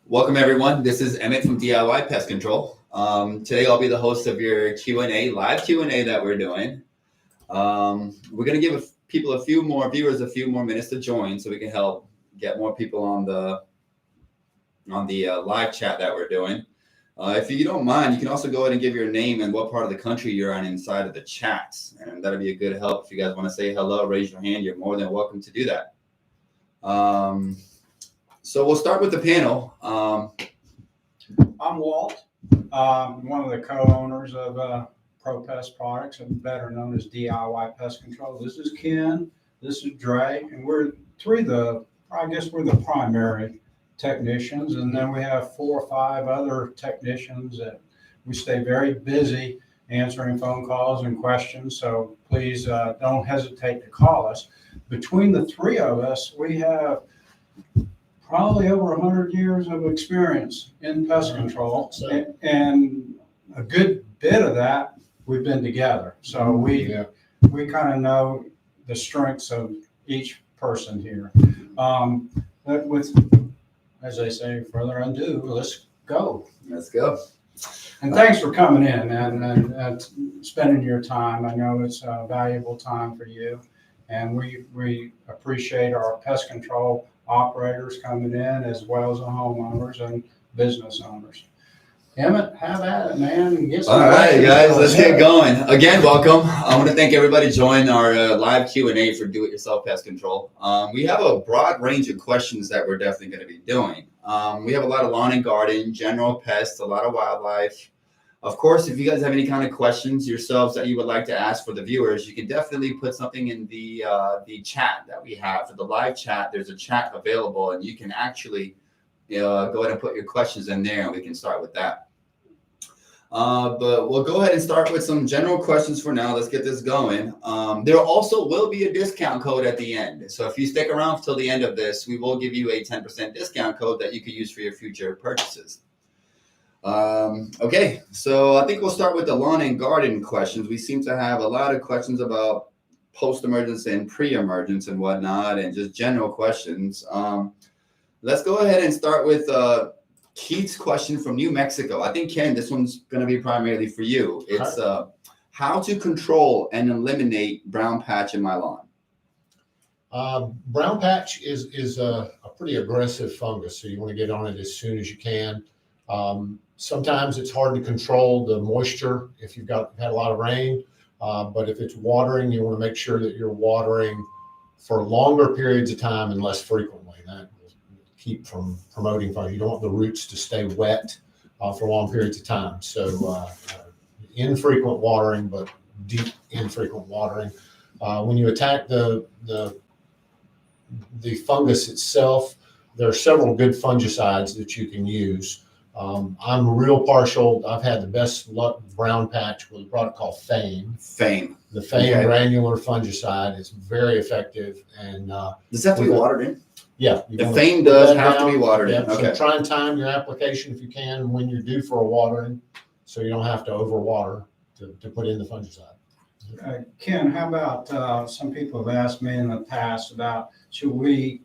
Welcome everyone. This is Emmett from DIY Pest Control. Today I'll be the host of your Q&A, live Q&A that we're doing. We're going to give viewers a few more minutes to join so we can help get more people on the live chat that we're doing. If you don't mind, you can also go ahead and give your name and what part of the country you're on inside of the chats. And that'll be a good help. If you guys want to say hello, raise your hand. You're more than welcome to do that. So we'll start with the panel. I'm Walt, one of the co-owners of ProPest Products, and better known as DIY Pest Control. This is Ken, this is Dre, and we're the primary technicians, and then we have 4 or 5 other technicians that we stay very busy answering phone calls and questions, so please don't hesitate to call us. Between the 3 of us, we have probably over 100 years of experience in pest control, and a good bit of that we've been together. So we kind of know the strengths of each person here. But with, as they say, further ado, let's go. Let's go. And thanks for coming in and spending your time. I know it's a valuable time for you, and we appreciate our pest control operators coming in, as well as the homeowners and business owners. Emmett, have at it, man. All right, guys, let's get going. Again, welcome. I want to thank everybody joining our live Q&A for Do-It-Yourself Pest Control. We have a broad range of questions that we're definitely going to be doing. We have a lot of lawn and garden, general pests, a lot of wildlife. Of course, if you guys have any kind of questions yourselves that you would like to ask for the viewers, you can definitely put something in the chat that we have. For the live chat, there's a chat available, and you can actually go ahead and put your questions in there, and we can start with that. But we'll go ahead and start with some general questions for now. Let's get this going. There also will be a discount code at the end. So if you stick around till the end of this, we will give you a 10% discount code that you can use for your future purchases. Okay, so I think we'll start with the lawn and garden questions. We seem to have a lot of questions about post-emergence and pre-emergence and whatnot, and just general questions. Let's go ahead and start with Keith's question from New Mexico. I think, Ken, this one's going to be primarily for you. It's how to control and eliminate brown patch in my lawn. Brown patch is a pretty aggressive fungus, so you want to get on it as soon as you can. Sometimes it's hard to control the moisture if you've had a lot of rain, but if it's watering, you want to make sure that you're watering for longer periods of time and less frequently. That will keep from promoting fungus. You don't want the roots to stay wet for long periods of time. So infrequent watering, but deep infrequent watering. When you attack the fungus itself, there are several good fungicides that you can use. I'm real partial. I've had the best luck with brown patch with a product called Fame. The Fame granular fungicide is very effective. And does that have to be watered in? Yeah. The Fame does have to be watered in. Okay. So try and time your application if you can when you're due for a watering, so you don't have to overwater to put in the fungicide. Ken, how about some people have asked me in the past about should we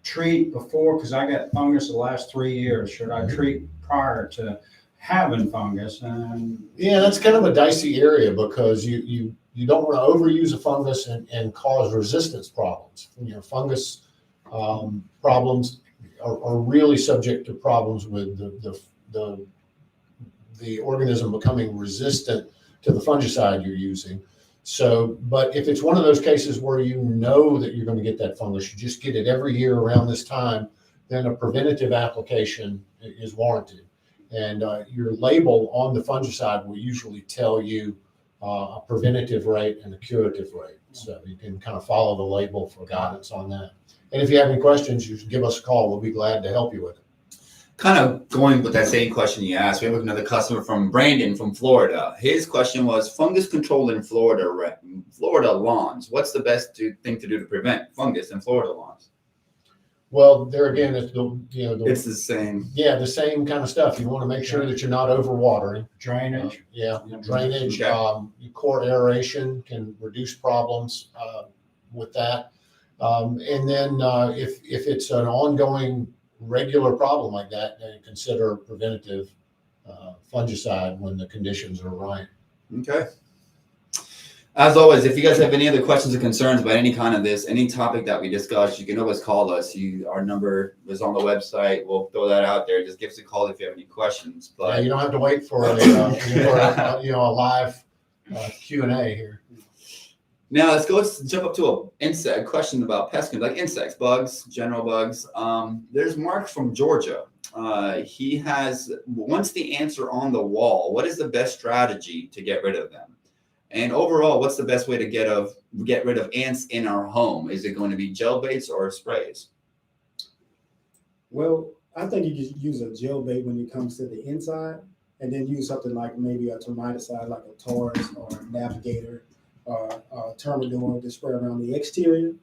treat before, because I got fungus the last 3 years. Should I treat prior to having fungus? And yeah, that's kind of a dicey area, because you don't want to overuse a fungus and cause resistance problems. Fungus problems are really subject to problems with the organism becoming resistant to the fungicide you're using. So, but if it's one of those cases where you know that you're going to get that fungus, you just get it every year around this time, then a preventative application is warranted. And your label on the fungicide will usually tell you a preventative rate and a curative rate. So you can kind of follow the label for guidance on that. And if you have any questions, you should give us a call. We'll be glad to help you with it. Kind of going with that same question you asked, we have another customer from Brandon from Florida. His question was fungus control in Florida lawns. What's the best thing to do to prevent fungus in Florida lawns? Well, there again, it's it's the same. Yeah, the same kind of stuff. You want to make sure that you're not overwatering. Drainage. Drainage. Okay. Core aeration can reduce problems with that. And then if it's an ongoing regular problem like that, then consider preventative fungicide when the conditions are right. Okay. As always, if you guys have any other questions or concerns about any kind of this, any topic that we discussed, you can always call us. Our number is on the website. We'll throw that out there. Just give us a call if you have any questions. Yeah, But you don't have to wait for a live Q&A here. now let's jump up to a question about pest control, like insects, bugs, general bugs. There's Mark from Georgia. He has, once the ants are on the wall, what is the best strategy to get rid of them? And overall, what's the best way to get rid of ants in our home? Is it going to be gel baits or sprays? Well, I think you can use a gel bait when it comes to the inside, and then use something like maybe a termiticide, like a Taurus or a Navigator or a Terminal to spray around the exterior,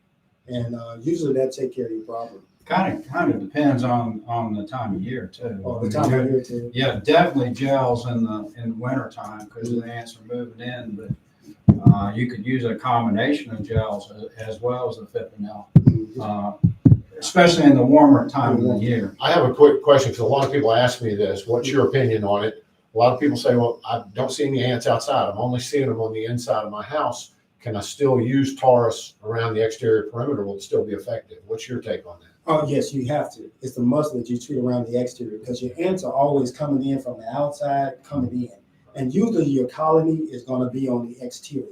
and usually that take care of your problem. Kind of depends on the time of year too. Or the time of year too. Yeah, definitely gels in the winter time because the ants are moving in, but you could use a combination of gels as well as the fipronil, especially in the warmer time of the year. I have a quick question because a lot of people ask me this. What's your opinion on it? A lot of people say, well, I don't see any ants outside. I'm only seeing them on the inside of my house. Can I still use Taurus around the exterior perimeter? Will it still be effective? What's your take on that? Oh, yes, you have to. It's the muscle that you treat around the exterior because your ants are always coming in from the outside, coming in. And usually your colony is going to be on the exterior.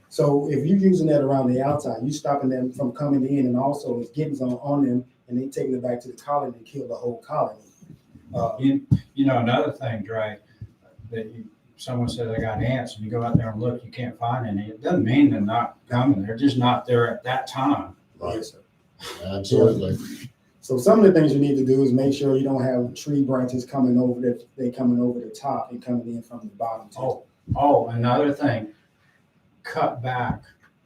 So if you're using that around the outside, you're stopping them from coming in, and also it's getting on them, and they taking it back to the colony and kill the whole colony. You know, another thing, Dre, that someone said they got ants, and you go out there and look, you can't find any. It doesn't mean they're not coming. They're just not there at that time. Right. Yes, sir. Absolutely. So some of the things you need to do is make sure you don't have tree branches coming over the top and coming in from the bottom too. Oh, another thing, cut back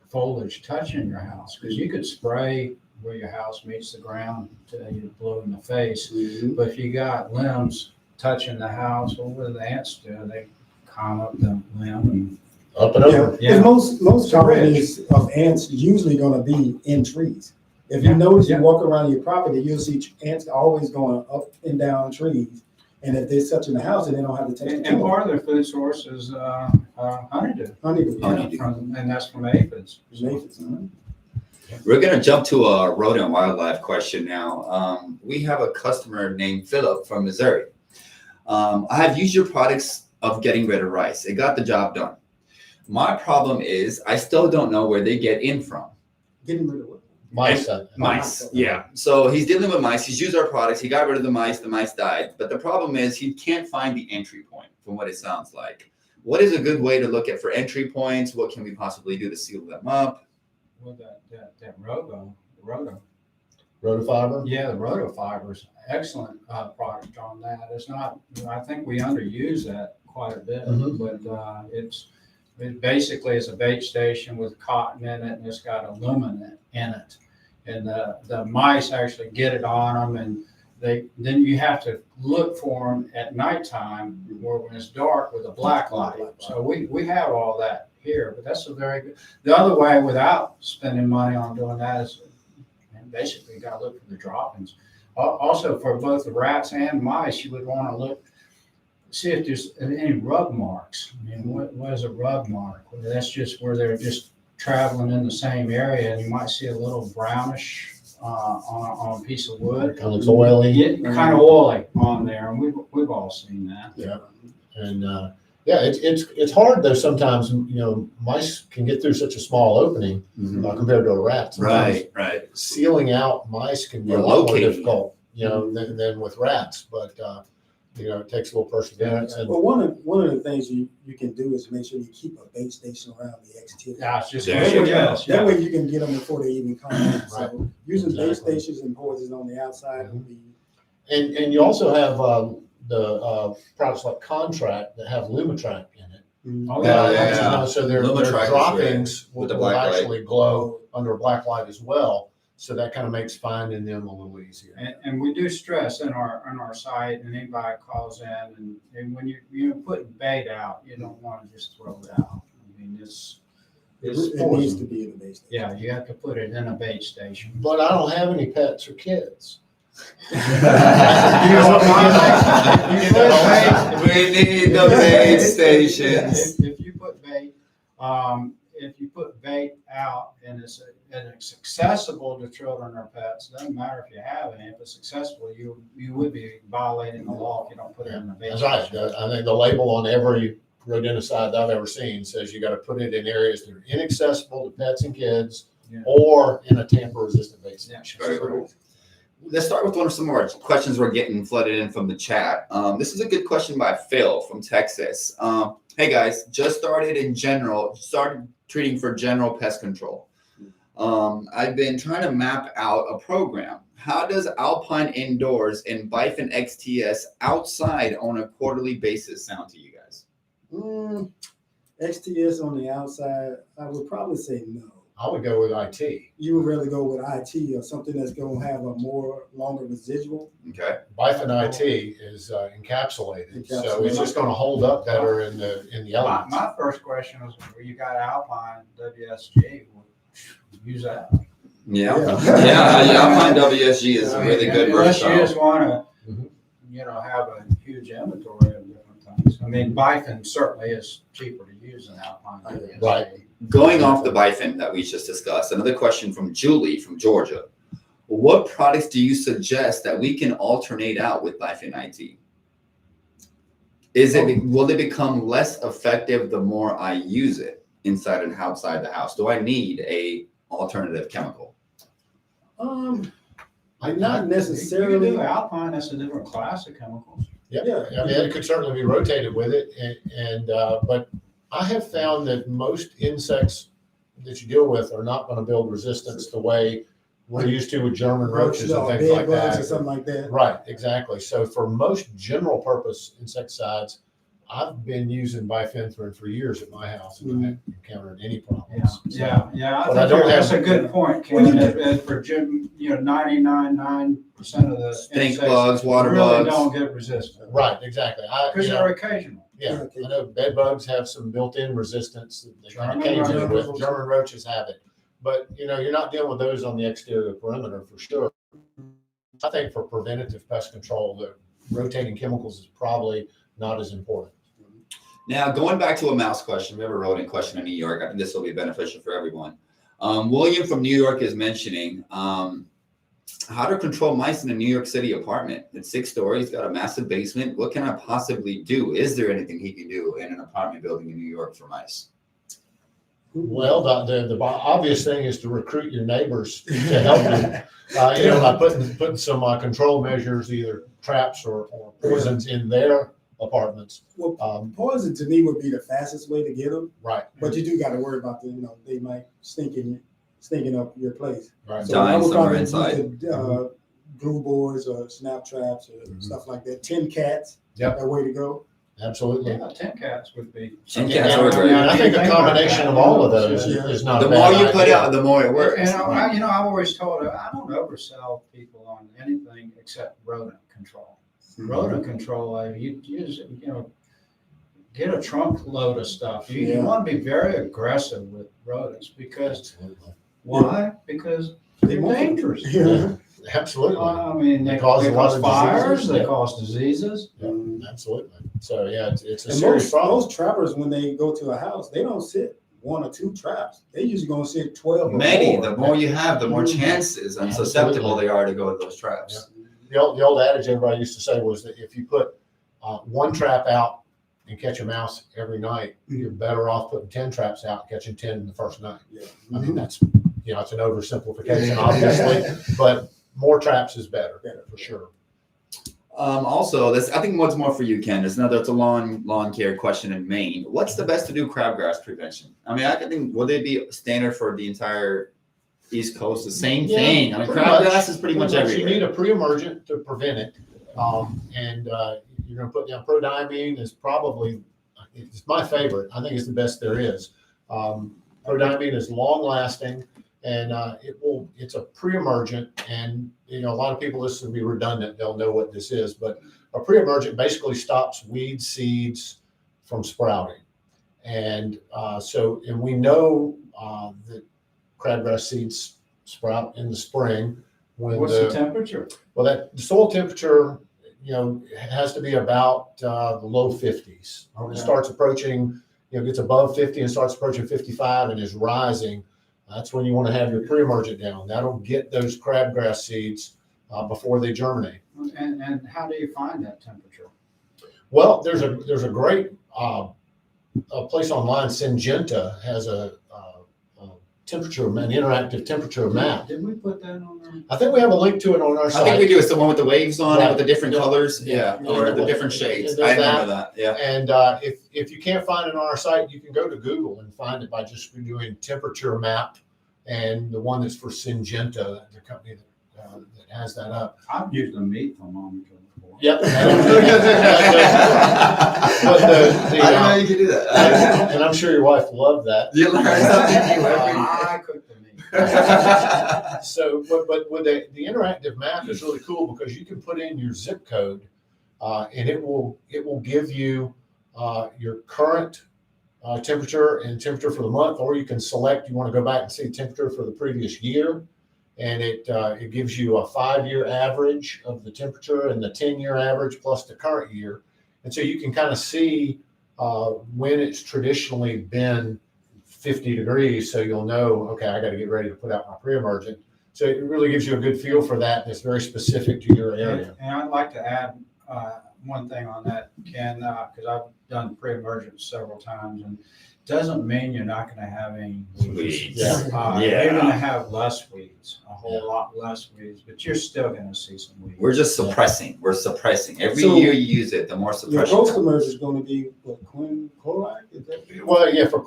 foliage touching your house, because you could spray where your house meets the ground till you blow in the face. Mm-hmm. But if you got limbs touching the house, well, what do the ants do? They climb up the limb and Up and over. Yeah, most colonies of ants usually going to be in trees. If you notice, you walk around your property, you'll see ants always going up and down trees. And if they're touching the house, then they don't have to touch the and part of their food source is honeydew. honeydew. And that's from aphids. We're going to jump to a rodent wildlife question now. We have a customer named Philip from Missouri. I have used your products of getting rid of rice. It got the job done. My problem is I still don't know where they get in from. Getting rid of what? Mice. Yeah. So he's dealing with mice. He's used our products. He got rid of the mice. The mice died. But the problem is he can't find the entry point from what it sounds like. What is a good way to look at for entry points? What can we possibly do to seal them up? Well, that roto. Rotofiber? Yeah, the rotofiber's excellent product on that. It's not, I think we underuse that quite a bit, but it basically is a bait station with cotton in it, and it's got aluminum in it. And the mice actually get it on them, and then you have to look for them at nighttime or when it's dark with a black light. So we have all that here, but that's a very good. The other way without spending money on doing that is basically you got to look for the droppings. Also, for both the rats and mice, you would want to see if there's any rub marks. I mean, what is a rub mark? Well, that's just where they're just traveling in the same area, and you might see a little brownish on a piece of wood. Kind of looks oily. Yeah, kind of oily on there, and we've all seen that. Yeah, and it's hard though. Sometimes mice can get through such a small opening compared to a rat. Sometimes Right. Sealing out mice can be a lot more difficult, than with rats. But it takes a little perseverance. Well, one of the things you can do is make sure you keep a bait station around the exterior. Yeah, it's just that way you can get them before they even come in. Right. So using bait stations and poisons on the outside will be. And you also have the products like Contract that have Lumitrack in it. Oh, yeah. So their Lumitrack droppings with the will black light. actually glow under a black light as well. So that kind of makes finding them a little easier. And we do stress in our site, and anybody calls in, and when you're putting bait out, you don't want to just throw it out. I mean, it needs to be in the bait station. Yeah, you have to put it in a bait station. But I don't have any pets or kids. We need the bait stations. If you put bait out and it's accessible to children or pets, doesn't matter if you have any. If it's accessible, you would be violating the law if you don't put it in the bait. That's right. I think the label on every rodenticide I've ever seen says you got to put it in areas that are inaccessible to pets and kids, Yeah. or in a tamper-resistant bait station. Very cool. Let's start with some of our questions we're getting flooded in from the chat. This is a good question by Phil from Texas. Hey guys, started treating for general pest control. I've been trying to map out a program. How does Alpine indoors and Bifen XTS outside on a quarterly basis sound to you guys? XTS on the outside, I would probably say no. I would go with IT. You would rather go with IT or something that's going to have a more longer residual. Okay. Bifen IT is encapsulated, so it's just going to hold up better in the elements. My first question was, where you got Alpine WSG, use that. Yeah. Alpine WSG is a really good Unless you just versatile. want to, Mhm. have a huge inventory of different things. I mean, Bifen certainly is cheaper to use than Alpine WSG. Right. Going off the Bifen that we just discussed, another question from Julie from Georgia. What products do you suggest that we can alternate out with Bifen IT? Will it become less effective the more I use it inside and outside the house? Do I need a alternative chemical? Not necessarily. You can do Alpine, that's a different class of chemicals. Yeah, I mean, it could certainly be rotated with it, but I have found that most insects that you deal with are not going to build resistance the way we're used to with German roaches and things like Bed-bugs that. or something like that. Right, exactly. So for most general purpose insecticides, I've been using bifenthrin for years at my house and I haven't encountered any problems. Yeah. But I don't That's have- a good point, Ken. For 99.9% of the Stink insects bugs, water really bugs. don't get resistant. Right, exactly. Because they're occasional. Yeah, I know bed bugs have some built-in resistance that they kind of German came in with. roaches. German roaches have it. But, you're not dealing with those on the exterior perimeter for sure. I think for preventative pest control, the rotating chemicals is probably not as important. Now, going back to a mouse question, we have a rodent question in New York. I think this will be beneficial for everyone. William from New York is mentioning how to control mice in a New York City apartment. It's 6 stories, got a massive basement. What can I possibly do? Is there anything he can do in an apartment building in New York for mice? Well, the obvious thing is to recruit your neighbors to help you. By putting some control measures, either traps or poisons in their apartments. Well, poison to me would be the fastest way to get them, Right, but you do got to worry about they might stinking up your place. right. So I Dying would somewhere probably inside. use the, glue boards or snap traps or stuff like that. Tin cats, Yep. that way to go. Absolutely. Yeah, tin cats would be. Tin Yeah, cats are great. and I think a combination of all of those is not The a more bad you put idea. out, the more it works. And I've always told I don't oversell people on anything except rodent control. Rodent control, you just, get a trunk load of stuff. You want to be very aggressive with rodents because why? Because they're dangerous. Yeah. Absolutely. I mean, they Cause cause a lot of fires, diseases. they Yeah. cause diseases. Absolutely. So yeah, it's a And serious problem. most trappers, when they go to a house, they don't sit 1 or 2 traps. They usually gonna sit 12 or Many, more. the more you have, the more chances and susceptible they are to go to those traps. The old adage everybody used to say was that if you put 1 trap out and catch a mouse every night, you're better off putting 10 traps out and catching 10 in the first night. Yeah. I mean, that's, it's an oversimplification, obviously, but more traps is better for sure. Also, I think what's more for you, Ken. It's a lawn care question in Maine. What's the best to do crabgrass prevention? I mean, I think would it be standard for the entire East Coast? The same thing. I mean, crabgrass is pretty much everywhere. You need a pre-emergent to prevent it, and you're going to put down prodiamine is probably it's my favorite. I think it's the best there is. Prodiamine is long lasting. And it's a pre-emergent, and a lot of people, this will be redundant, they'll know what this is, but a pre-emergent basically stops weed seeds from sprouting. And we know that crabgrass seeds sprout in the spring, when What's the temperature? well, that the soil temperature, has to be about the low 50s. When it Yeah. starts approaching, gets above 50 and starts approaching 55 and is rising, that's when you want to have your pre-emergent down. That'll get those crabgrass seeds before they germinate. And how do you find that temperature? Well, there's a great a place online. Syngenta has a temperature, an interactive temperature map. Didn't we put that on there? I think we have a link to it on our I site. think we do. It's the one with the waves on it Right. with the different Yeah. colors. Yeah. Yeah. Or Yeah. the different shades. Yeah, I there's remember that. Yeah. And if you can't find it on our site, you can go to Google and find it by just doing temperature map, and the one that's for Syngenta, the company that has that up. I've used a meat thermometer before. Yep. But I didn't know you could do that. and I'm sure your wife loved that. You learn something new every I cooked the meat. So, but with the interactive map is really cool because you can put in your zip code, and it will give you your current temperature and temperature for the month, or you can select you want to go back and see temperature for the previous year, and it gives you a 5-year average of the temperature and the 10-year average plus the current year, and so you can kind of see when it's traditionally been 50 degrees, so you'll know, okay, I got to get ready to put out my pre-emergent. So it really gives you a good feel for that, and it's very specific to your area. And I'd like to add one thing on that, Ken, because I've done pre-emergent several times, and it doesn't mean you're not going to have any weeds. Yeah. You're going to have less weeds, a whole lot less weeds, but you're still going to see some weeds. We're just suppressing. We're suppressing. Every So- year you use it, the more Your suppression. post-emerge is gonna be what, quin chloride? Is that? Well, yeah, for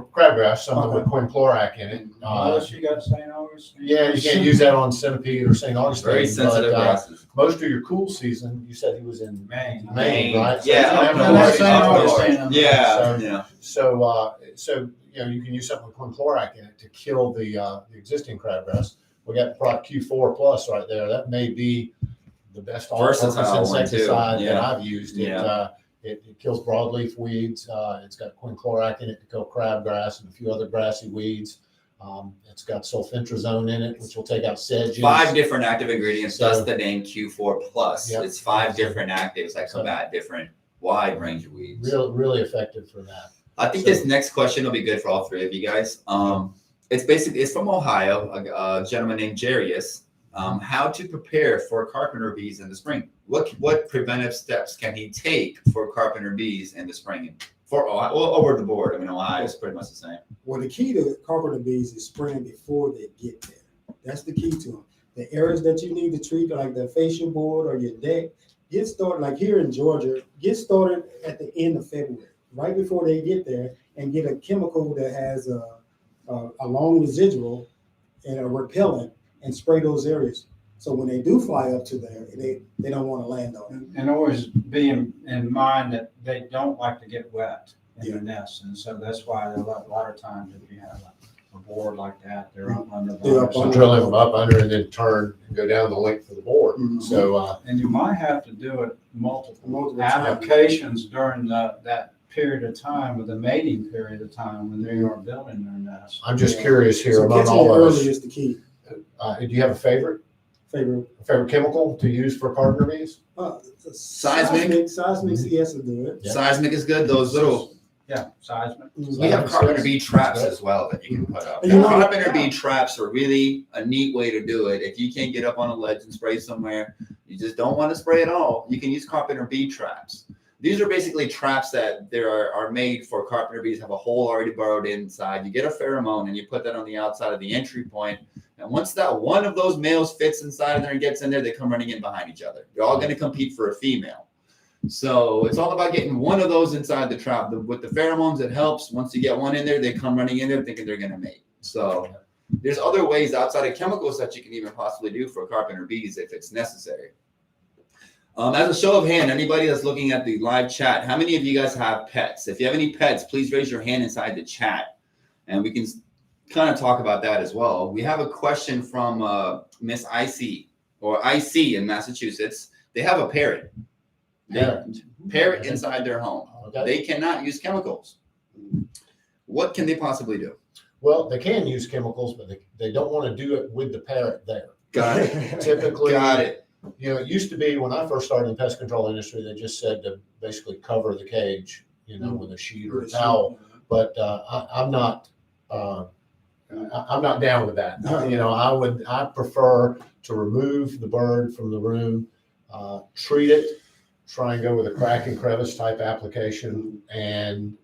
crabgrass, something with quinclorac in it. Unless you got St. Augustine. Yeah, you can't use that on centipede or St. Augustine. Very sensitive but, grasses. most of your cool season, you said he was in Maine. Maine, right? So Yeah, you up have no north, worries. St. up north. Augustine. Yeah, So- yeah. So you can use something with quinclorac in it to kill the existing crabgrass. We got Prot Q4 Plus right there. That may be the best all-purpose Versatile one, too. insecticide that Yeah. I've used. Yeah. It kills broadleaf weeds. It's got quinclorac in it to kill crabgrass and a few other grassy weeds. It's got sulfentrazone in it, which will take out sedges. 5 different active ingredients. So- That's the name Q4 Plus. Yep. It's 5 different actives that So- combat different wide range of weeds. Really effective for that. I think So- this next question will be good for all 3 of you guys. It's from Ohio, a gentleman named Jarius. How to prepare for carpenter bees in the spring? What preventive steps can he take for carpenter bees in the spring? For Ohio, well, over the board. I mean, Ohio is pretty much the same. Well, the key to carpenter bees is spraying before they get there. That's the key to them. The areas that you need to treat, like the fascia board or your deck, get started, like here in Georgia, get started at the end of February, right before they get there, and get a chemical that has a long residual and a repellent, and spray those areas. So when they do fly up to there, they don't want to land on it. And always be in mind that they don't like to get wet in their nests. And so that's why a lot of times if you have a board like that, they're up under the They're up So under. drilling them up under and then turn and go down the length of the board. Mhm. So, And you might have to do it multiple Multiple times. applications during that period of time, with the mating period of time when they are building their nest. I'm just curious here So among catching it all of early us. is the key. Do you have a favorite chemical to use for carpenter bees? Seismic? Seismic, yes, will do it. Yeah. Seismic is good. Those little. Yeah, seismic. We have carpenter bee traps as well that you can put up. And you know- Carpenter bee traps are really a neat way to do it. If you can't get up on a ledge and spray somewhere, you just don't want to spray at all, you can use carpenter bee traps. These are basically traps that are made for carpenter bees, have a hole already burrowed inside. You get a pheromone and you put that on the outside of the entry point. And once that one of those males fits inside of there and gets in there, they come running in behind each other. They're all going to compete for a female. So it's all about getting one of those inside the trap. With the pheromones, it helps. Once you get one in there, they come running in there thinking they're going to mate. So there's other ways outside of chemicals that you can even possibly do for carpenter bees if it's necessary. As a show of hand, anybody that's looking at the live chat, how many of you guys have pets? If you have any pets, please raise your hand inside the chat, and we can kind of talk about that as well. We have a question from Miss IC in Massachusetts. They have a parrot. Parrot inside their home. Okay. They cannot use chemicals. What can they possibly do? Well, they can use chemicals, but they don't want to do it with the parrot there. Got it. Typically, Got it. you know, it used to be when I first started in the pest control industry, they just said to basically cover the cage, you know, with a sheet or a towel. But I'm not down with that. You know, I prefer to remove the bird from the room, treat it, try and go with a crack and crevice type application, and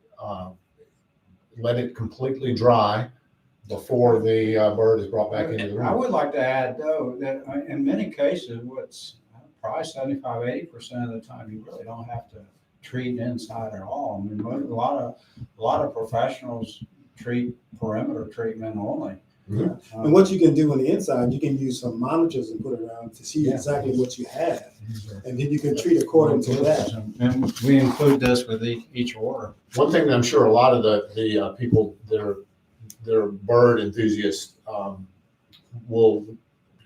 let it completely dry before the bird is brought back into the room. I would like to add though, that in many cases, what's probably 75–80% of the time, you really don't have to treat inside at all. I mean, a lot of professionals treat perimeter treatment only. Yeah. And what you can do on the inside, you can use some monitors and put around to see exactly what you have. And then you can treat according to that. And we include this with each order. One thing that I'm sure a lot of the people that are bird enthusiasts will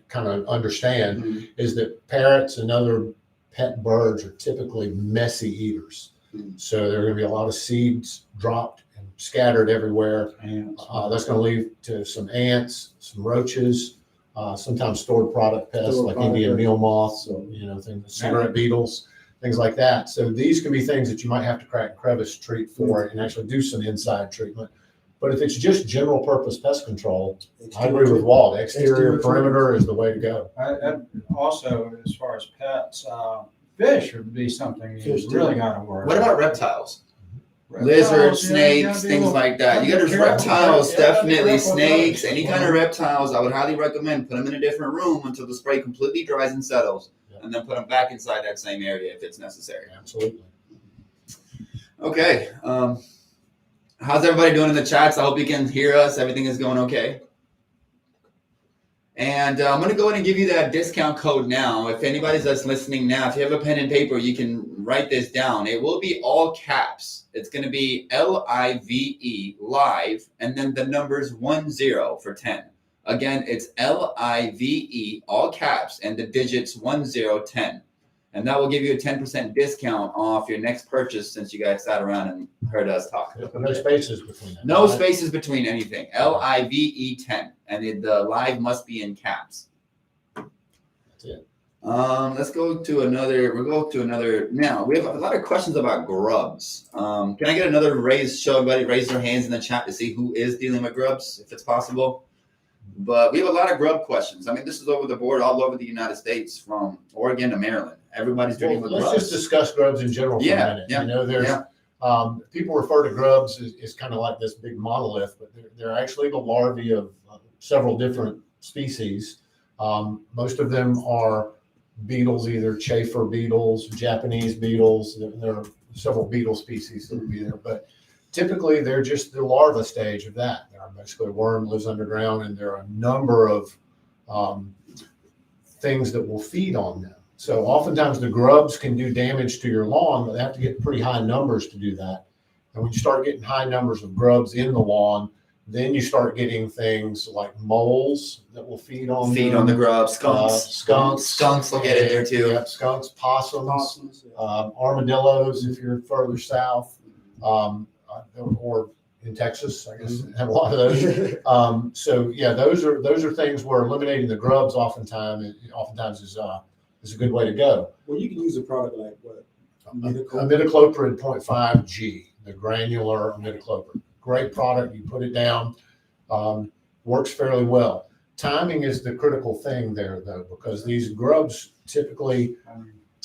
kind of understand is that parrots and other pet birds are typically messy eaters. So there are going to be a lot of seeds dropped and scattered everywhere. That's going to lead to some ants, some roaches, sometimes stored product pests like Indian meal moths, or, you know, things, cigarette beetles, things like that. So these can be things that you might have to crack and crevice treat for and actually do some inside treatment. But if it's just general purpose pest control, I agree with Walt. Exterior perimeter is the way to go. Also, as far as pets, fish would be something you really got to worry. What about reptiles? Lizards, snakes, things like that. You got to reptiles, definitely snakes, any kind of reptiles. I would highly recommend put them in a different room until the spray completely dries and settles, and then put them back inside that same area if it's necessary. Absolutely. Okay. How's everybody doing in the chats? I hope you can hear us. Everything is going okay. And I'm going to go ahead and give you that discount code now. If anybody's that's listening now, if you have a pen and paper, you can write this down. It will be all caps. It's going to be LIVE, live, and then the numbers 10 for 10. Again, it's LIVE, all caps, and the digits 1010. And that will give you a 10% discount off your next purchase, since you guys sat around and heard us talk. No spaces between that. No spaces between anything. LIVE 10. And the live must be in caps. That's it. Let's go to another. We'll go to another. Now, we have a lot of questions about grubs. Can I get another show everybody raise their hands in the chat to see who is dealing with grubs, if it's possible? But we have a lot of grub questions. I mean, this is over the board, all over the United States, from Oregon to Maryland. Everybody's dealing with grubs. Let's just discuss grubs in general for a minute. You know, there's people refer to grubs as kind of like this big monolith, but they're actually the larvae of several different species. Most of them are beetles, either chafer beetles, Japanese beetles. There are several beetle species that would be there, but typically they're just the larva stage of that. They're basically a worm, lives underground, and there are a number of things that will feed on them. So oftentimes the grubs can do damage to your lawn, but they have to get pretty high numbers to do that. And when you start getting high numbers of grubs in the lawn, then you start getting things like moles that will feed on the grubs, skunks will get in there too. Yep, skunks, possums, armadillos if you're further south, or in Texas, I guess have a lot of those. So yeah, those are things where eliminating the grubs oftentimes is a good way to go. Well, you can use a product like what? Imidacloprid 0.5G, the granular imidacloprid. Great product. You put it down, works fairly well. Timing is the critical thing there, though, because these grubs typically,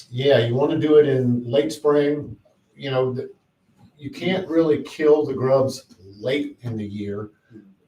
you want to do it in late spring. You know, you can't really kill the grubs late in the year.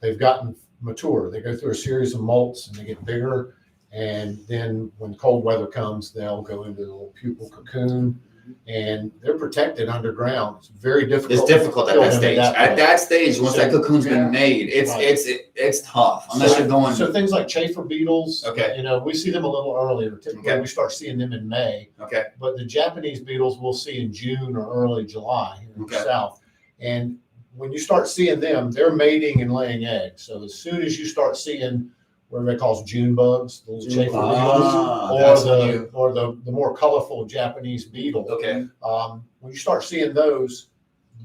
They've gotten mature. They go through a series of molts and they get bigger. And then when cold weather comes, they'll go into the little pupal cocoon. And they're protected underground. It's very difficult. It's difficult at that stage. At that stage, once that cocoon's been made, it's tough. Unless you're going. So things like chafer beetles. Okay. You know, we see them a little earlier. Typically, we start seeing them in May. Okay. But the Japanese beetles we'll see in June or early July in the south. And when you start seeing them, they're mating and laying eggs. So as soon as you start seeing what they call June bugs, the little chafer beetles, or the more colorful Japanese beetle. Okay. When you start seeing those,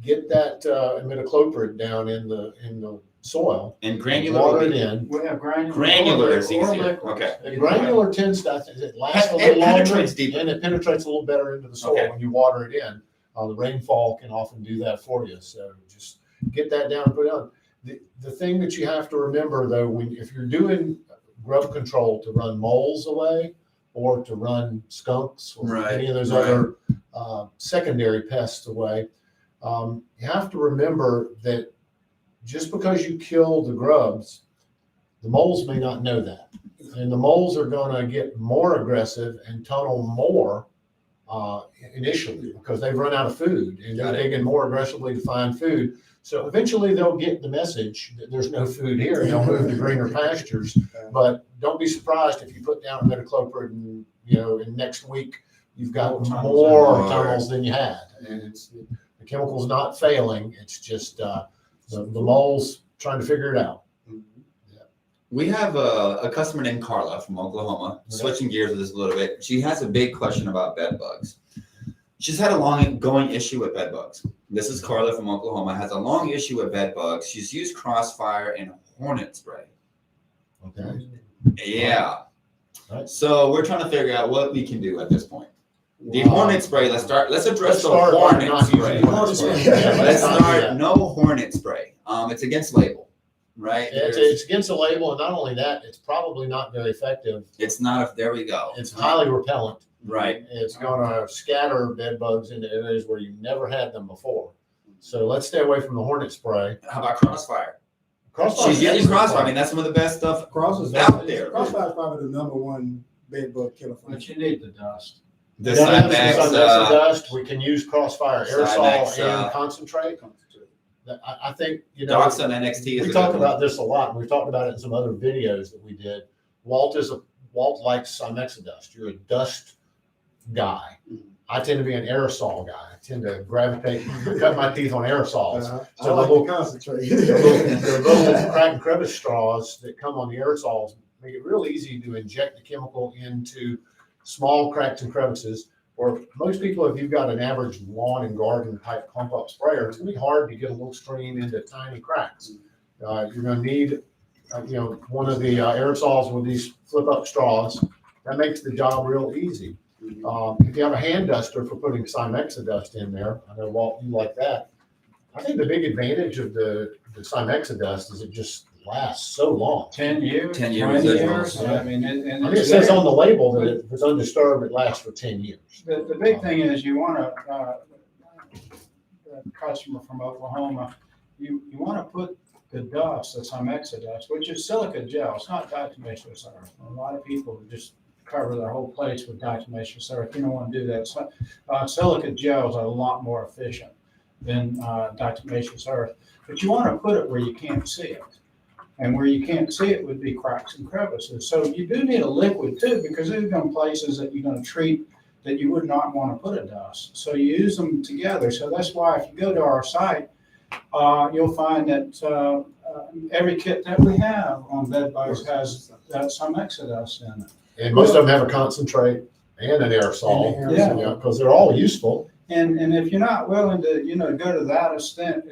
get that imidacloprid down in the soil. And granular. Water would it be- in. We have granular. Granular is or easier. liquid. Okay. And granular tends to, it lasts a It little longer. penetrates deeper. And it penetrates a little better into the soil Okay. when you water it in. The rainfall can often do that for you. So just get that down and put it on. The thing that you have to remember though, if you're doing grub control to run moles away or to run skunks or Right, any of those right. other secondary pests away, you have to remember that just because you kill the grubs, the moles may not know that. And the moles are going to get more aggressive and tunnel more initially because they've run out of food and they're Got it. digging more aggressively to find food. So eventually they'll get the message that there's no food here and they'll move to greener pastures. But don't be surprised if you put down imidacloprid and, in next week, you've got more tunnels than you had. And the chemical's not failing. It's just the moles trying to figure it out. We have a customer named Carla from Oklahoma. Switching gears with this a little bit. She has a big question about bed bugs. She's had a long-going issue with bed bugs. This is Carla from Oklahoma. Has a long issue with bed bugs. She's used Crossfire and Hornet spray. Okay. Yeah. Right. So we're trying to figure out what we can do at this point. The Hornet spray. Let's address Let's the start by Hornet not spray. using Hornet spray. Let's not do start. that. No Hornet spray. It's against label, right? It's against the label, and not only that, it's probably not very effective. It's not. There we go. It's highly repellent. Right. It's going to scatter bed bugs into areas where you never had them before. So let's stay away from the Hornet spray. How about Crossfire? Crossfire. She's using Crossfire. I mean, that's some of the best stuff Crossfire out there. Crossfire is probably the #1 bed bug killer. But you need the dust. The Yeah, Cymex, some dust. We can use Crossfire aerosol Cymex, and concentrate. I think Doxon NXT is we a talk good about one. this a lot. And we've talked about it in some other videos that we did. Walt likes Cymexidust. You're a dust guy. I tend to be an aerosol guy. I tend to gravitate, cut my teeth on aerosols. I So like the little- to concentrate. The little crack and crevice straws that come on the aerosols make it real easy to inject the chemical into small cracks and crevices. Or most people, if you've got an average lawn and garden type pump up sprayer, it's gonna be hard to get a little stream into tiny cracks. You're gonna need, one of the aerosols with these flip up straws. That makes the job real easy. If you have a hand duster for putting Cymexidust in there, I know Walt, you like that. I think the big advantage of the Cymexidust is it just lasts so long. 10 years, 10 20 years, years. yeah. I mean, and I mean, it says on the label that if it's undisturbed, it lasts for 10 years. the big thing is you want to, the customer from Oklahoma, you want to put the dust, the Cymexidust, which is silica gel. It's not diatomaceous earth. A lot of people just cover their whole place with diatomaceous earth. You don't want to do that. So, silica gels are a lot more efficient than diatomaceous earth, but you want to put it where you can't see it. And where you can't see it would be cracks and crevices. So you do need a liquid too, because there's going to be places that you're going to treat that you would not want to put a dust. So you use them together. So that's why if you go to our site, you'll find that every kit that we have on bed bugs has some Cymexidust in it. And most of them have a concentrate and an aerosol. Yeah. Because they're all useful. And if you're not willing to, go to that extent,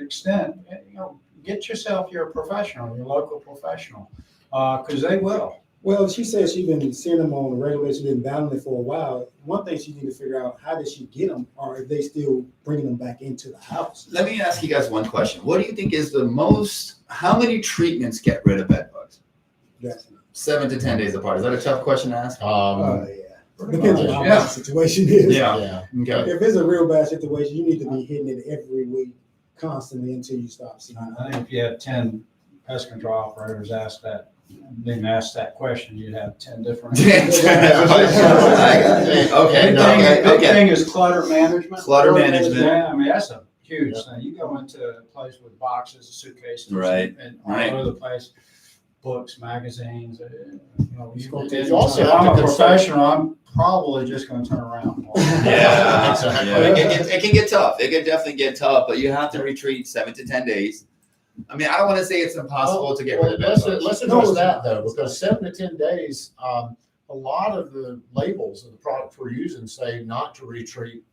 get yourself your professional, your local professional, because they will. Well, she said she's been seeing them on the regular. She's been battling it for a while. One thing she need to figure out, how did she get them, or if they still bringing them back into the house? Let me ask you guys one question. What do you think is how many treatments get rid of bed bugs? Yes. 7 to 10 days apart. Is that a tough question to ask? Yeah. Depends on how Yeah. bad the situation is. Yeah. Okay. If it's a real bad situation, you need to be hitting it every week, constantly, until you stop seeing it. I think if you had 10 pest control operators ask that question, you'd have 10 different. Okay. Big thing is clutter management. Clutter management. Yeah, I mean, that's a huge thing. You go into a place with boxes, suitcases. Right. And all over the place, books, magazines, You also if have I'm to a professional, I'm probably just going to turn around. Yeah. Exactly. It can get tough. It can definitely get tough, but you have to retreat 7 to 10 days. I mean, I don't want to say it's impossible to get rid of bed bugs. Let's address that though, because 7 to 10 days, a lot of the labels of the products we're using say not to retreat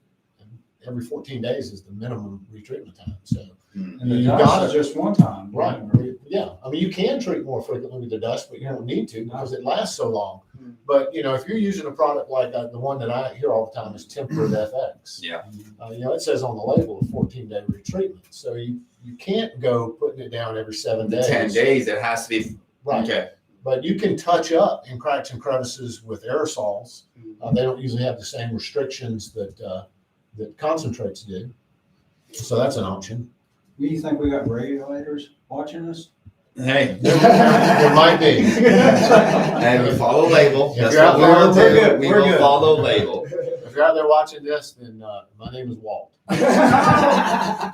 every 14 days is the minimum retreatment time. So And the you dust gotta- is just one time. right, remember? yeah. I mean, you can treat more frequently with the dust, but you don't need to because it lasts so long. Mm. But if you're using a product like the one that I hear all the time is Temperate FX. Yeah. It says on the label a 14-day retreatment, so you can't go putting it down every 7 days. 10 days, it has to be. Right. Okay. But you can touch up in cracks and crevices with aerosols. They don't usually have the same restrictions that concentrates do. So that's an option. Do you think we got regulators watching us? Hey. There might be. Hey, we follow label. If That's you're what we out will there, do. we're good. We We're will good. follow label. If you're out there watching this, then my name is Walt.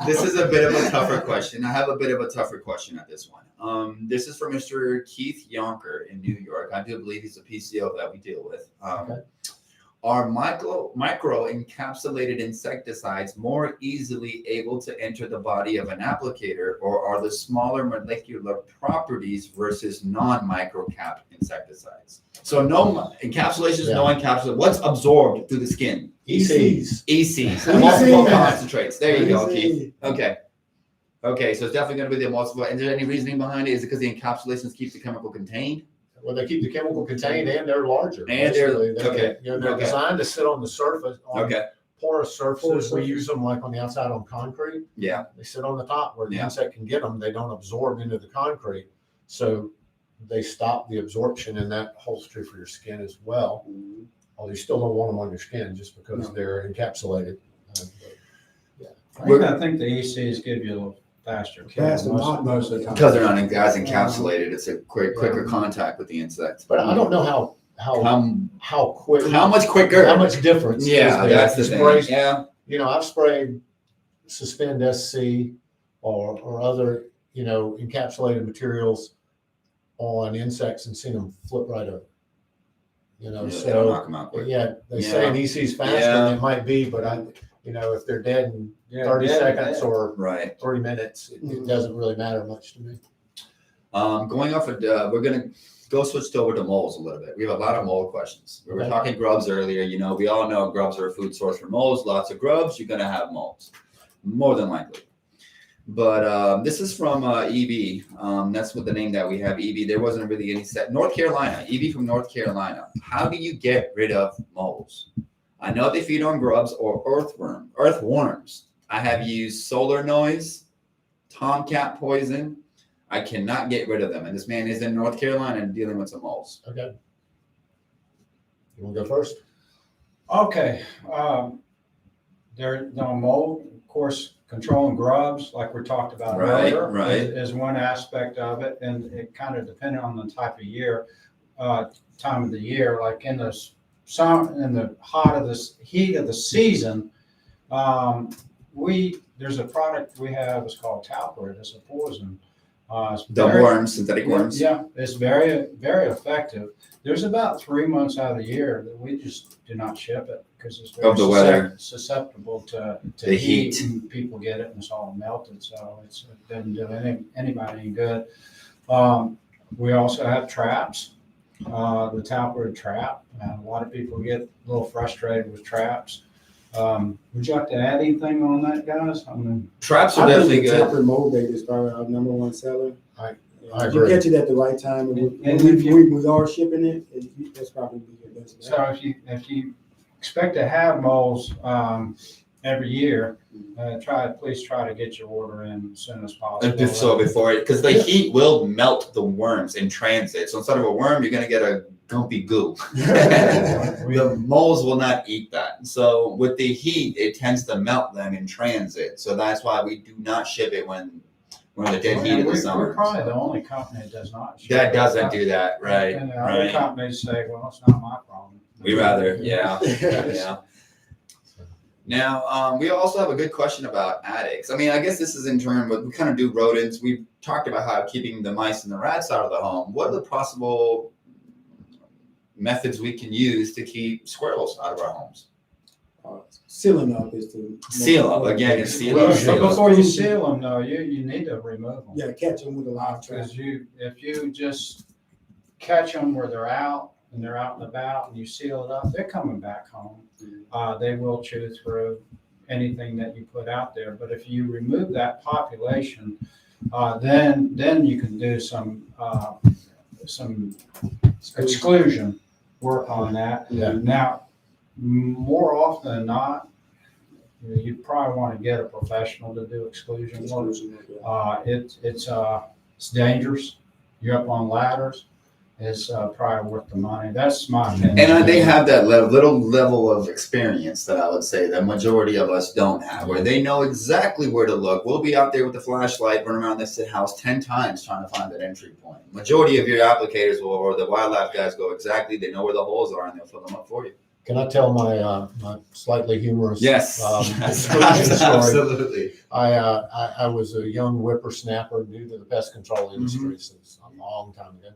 This is a bit of a tougher question. I have a bit of a tougher question at this one. This is from Mr. Keith Yonker in New York. I do believe he's a PCO that we deal with. Okay. Are micro encapsulated insecticides more easily able to enter the body of an applicator, or are the smaller molecular properties versus non-micro cap insecticides? So no encapsulation is no encapsulation. What's absorbed through the skin? ECs. ECs, multiple EC. concentrates. There you go, EC. Keith. Okay, so it's definitely going to be the multiple. And is there any reasoning behind it? Is it because the encapsulations keep the chemical contained? Well, they keep the chemical contained and they're larger. And they're- Basically, they're okay. designed to sit on the surface, on Okay, porous surfaces. Porous We surface. use them like on the outside on concrete. yeah, They sit on the top where the Yeah. insect can get them. They don't absorb into the concrete. So they stop the absorption, and that holds true for your skin as well. Although you still don't want them on your skin just because No. they're encapsulated. I think the ECs give you a little faster kill Faster, most of the time. because they're not as encapsulated. It's a quicker contact with the insect. But I don't know how quick, How much quicker? how much difference. Yeah, is there. that's the You thing. spray- Yeah, I've sprayed Suspend SC or other, encapsulated materials on insects and seen them flip right over. they don't So knock them out quick. yeah, they say an EC's faster Yeah. than it might be, but if they're dead in Yeah, 30 dead, seconds dead. or Right. 3 minutes, it doesn't really matter much to me. Going off of, we're gonna go switch over to moles a little bit. We have a lot of mole questions. We were Okay. talking grubs earlier. We all know grubs are a food source for moles. Lots of grubs, you're gonna have moles, more than likely. But this is from EB. That's what the name that we have, EB. There wasn't really any set. North Carolina, EB from North Carolina. How do you get rid of moles? I know they feed on grubs or earthworms. I have used solar noise, tomcat poison. I cannot get rid of them. And this man is in North Carolina and dealing with some moles. Okay. You want to go first? Okay, there, no mold, of course, controlling grubs, like we talked about Right, earlier, right. is one aspect of it, and it kind of depending on the type of year, time of the year, like in the in the heat of the season, there's a product we have, it's called Talprid, it's a poison. It's The very- worms, synthetic worms. Yeah, it's very, very effective. There's about 3 months out of the year that we just do not ship it because it's very Of the weather. susceptible to The heat. heat. And people get it and it's all melted, so it doesn't do anybody any good. We also have traps, the Talprid trap. A lot of people get a little frustrated with traps. Would you like to add anything on that, guys? I mean, Traps are I definitely think the good. Temperate mold bait is probably our number one seller. I If you agree. catch it at the right time, and And we, if you- we are shipping it, that's probably your best bet. so if you expect to have moles every year, please try to get your order in as soon as possible. So before it, because the heat will melt the worms in transit. So instead of a worm, you're gonna get a gumpy goo. The moles will not eat that. So with the heat, it tends to melt them in transit. So that's why we do not ship it when the dead heat of the We're summer. probably the only company that does not. ship That it. doesn't do that, right? And the other Right. companies say, well, it's not my problem. We rather, yeah. Yeah. Now, we also have a good question about attics. I mean, I guess this is in turn, but we kind of do rodents. We've talked about how keeping the mice and the rats out of the home. What are the possible methods we can use to keep squirrels out of our homes? Sealing up is the Seal up, again, it's seal Well, up. so Seal up. before you seal them, though, you need to remove them. Yeah, catch them with a live trap. Because if you just catch them where they're out and they're out and about and you seal it up, they're coming back home. They will chew through anything that you put out there. But if you remove that population, then you can do some exclusion work on that. Yeah. Now, more often than not, you'd probably want to get a professional to do exclusion work. It's dangerous. You're up on ladders. It's probably worth the money. That's my opinion. And they have that little level of experience that I would say the majority of us don't have, where they know exactly where to look. We'll be out there with the flashlight, run around this house 10 times trying to find that entry point. Majority of your applicators or the wildlife guys go exactly, they know where the holes are and they'll fill them up for you. Can I tell my my slightly humorous Yes, exclusion story? absolutely. I was a young whippersnapper new to the pest control industry since a long time ago.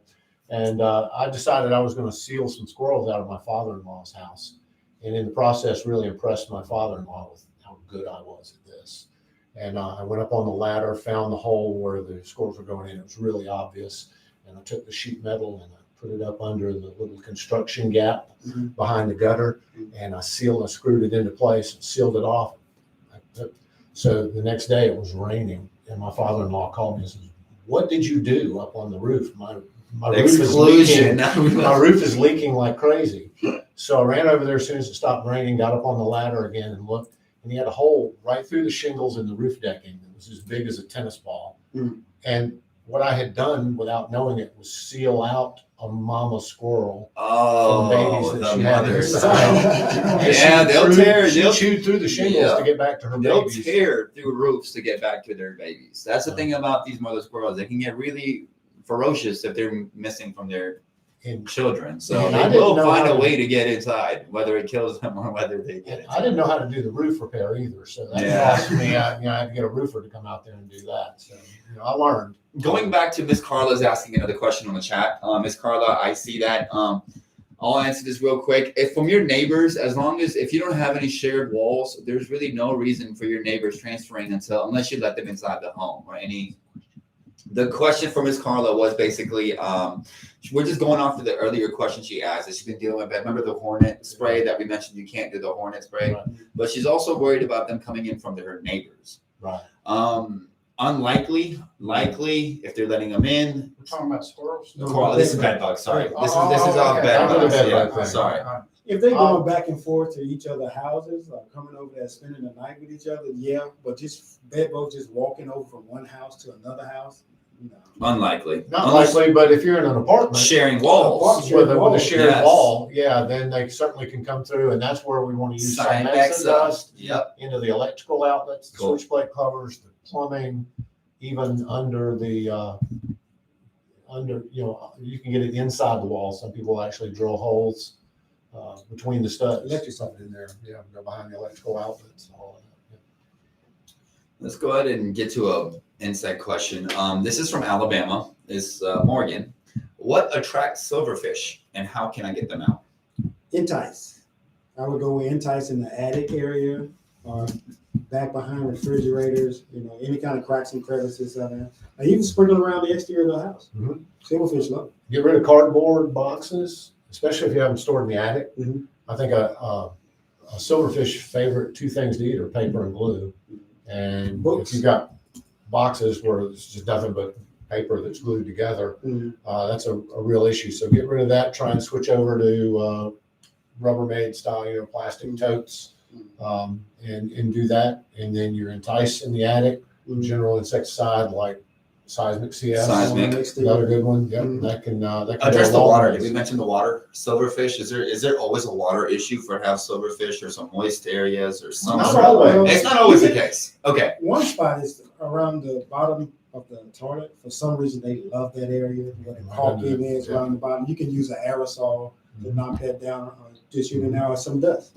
And I decided I was going to seal some squirrels out of my father-in-law's house. And in the process, really impressed my father-in-law with how good I was at this. And I went up on the ladder, found the hole where the squirrels were going in. It was really obvious. And I took the sheet metal and I put it up under the little construction gap behind the gutter. And I screwed it into place and sealed it off. So the next day it was raining. And my father-in-law called me and said, "What did you do up on the roof? My roof is leaking. My roof is leaking like crazy." So I ran over there as soon as it stopped raining, got up on the ladder again and looked, and he had a hole right through the shingles in the roof decking that was as big as a tennis ball. And what I had done without knowing it was seal out a mama squirrel from babies that she had inside. Yeah, they'll chewed through the shingles to get back to her babies. They'll tear through roofs to get back to their babies. That's the thing about these mother squirrels. They can get really ferocious if they're missing from their children. So they will find a way to get inside, whether it kills them or whether they get it. I didn't know how to do the roof repair either, so that cost me. I had to get a roofer to come out there and do that. So I learned. Going back to Miss Carla's asking another question on the chat. Miss Carla, I see that. I'll answer this real quick. If from your neighbors, as long as if you don't have any shared walls, there's really no reason for your neighbors transferring unless you let them inside the home or any. The question for Miss Carla was basically, we're just going off of the earlier question she asked that she's been dealing with. Remember the hornet spray that we mentioned? You can't do the hornet spray, right. But she's also worried about them coming in from her neighbors. Right. Unlikely, likely if they're letting them in. We're talking about squirrels. This is bed bugs. Sorry, this is all bed bugs. Yeah, sorry. If they going back and forth to each other's houses, or coming over there spending the night with each other, yeah. But just bed bugs just walking over from one house to another house. No. Unlikely. Not likely, but if you're in an apartment sharing walls with a shared wall, then they certainly can come through, and that's where we want to use some dust into the electrical outlets, the switch plate covers, the plumbing, even under the you can get it inside the wall. Some people actually drill holes between the studs. Electric stuff in there, go behind the electrical outlets. All of that. Let's go ahead and get to a insect question. This is from Alabama. It's Morgan. What attracts silverfish and how can I get them out? Entice. I would go with entice in the attic area or back behind refrigerators, any kind of cracks and crevices out there. And even sprinkle around the exterior of the house. Silverfish love it. Get rid of cardboard boxes, especially if you have them stored in the attic. I think a silverfish favorite two things to eat are paper and glue. And if you've got boxes where it's just nothing but paper that's glued together, that's a real issue. So get rid of that. Try and switch over to Rubbermaid style, plastic totes, and do that. And then your entice in the attic, general insecticide like Seismic CS. Another good one. That can address the water. Did we mention the water? Silverfish. Is there always a water issue for silverfish or some moist areas or some? Not always. It's not always the case. Okay. One spot is around the bottom of the toilet. For some reason, they love that area where the caulking is around the bottom. You can use an aerosol to knock that down, or just shooting out some dust.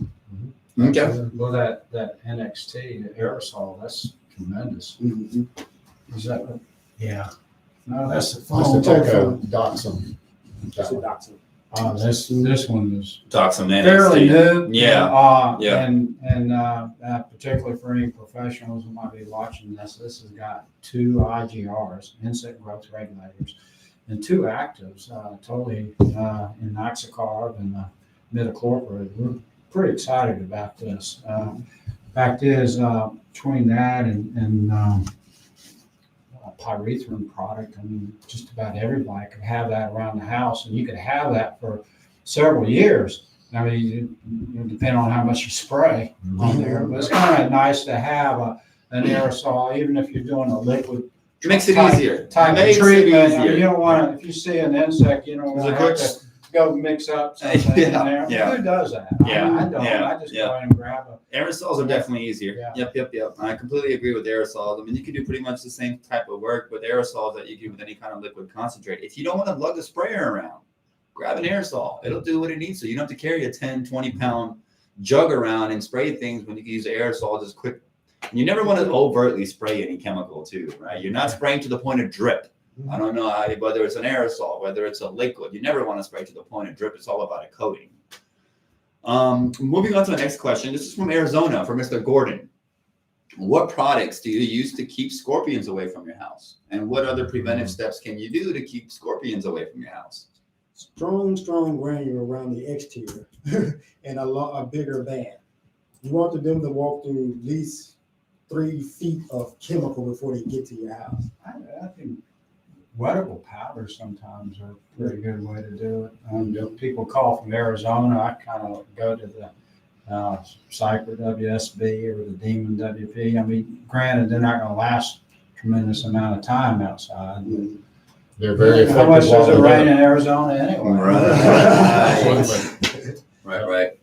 Okay. Well, that NXT aerosol, that's tremendous. Is that what? Yeah. No, that's the phone. Doxum. This one is Doxum fairly new. Yeah. And particularly for any professionals who might be watching this has got 2 IGRs, insect growth regulators, and 2 actives, totally in Noxicarb and midachloride. We're pretty excited about this. Fact is, between that and a pyrethrin product, I mean, just about everybody could have that around the house, and you could have that for several years. I mean, depending on how much you spray on there, but it's kind of nice to have an aerosol, even if you're doing a liquid. It makes it type- easier. Type Makes of it treatment. easier. You don't want to, if you see an insect, you don't want to have to go mix up something in there. Yeah. Who does that? Yeah, I don't. yeah, I just yeah. go in and grab a. Aerosols are definitely easier. Yeah. Yep. I completely agree with aerosols. I mean, you can do pretty much the same type of work with aerosols that you do with any kind of liquid concentrate. If you don't want to lug the sprayer around, grab an aerosol. It'll do what it needs to. You don't have to carry a 10, 20-pound jug around and spray things when you can use an aerosol just quick. And you never want to overtly spray any chemical too, right? You're not spraying to the point of drip. I don't know whether it's an aerosol, whether it's a liquid. You never want to spray to the point of drip. It's all about a coating. Moving on to the next question. This is from Arizona, from Mr. Gordon. What products do you use to keep scorpions away from your house? And what other preventive steps can you do to keep scorpions away from your house? Strong granule around the exterior and a bigger band. You want them to walk through at least 3 feet of chemical before they get to your house. I think wettable powders sometimes are a pretty good way to do it. People call from Arizona. I kind of go to the Cypher WSB or the Demon WP. I mean, granted, they're not going to last a tremendous amount of time outside. They're very effective. How much does while it they're rain there. in Arizona anyway? Right.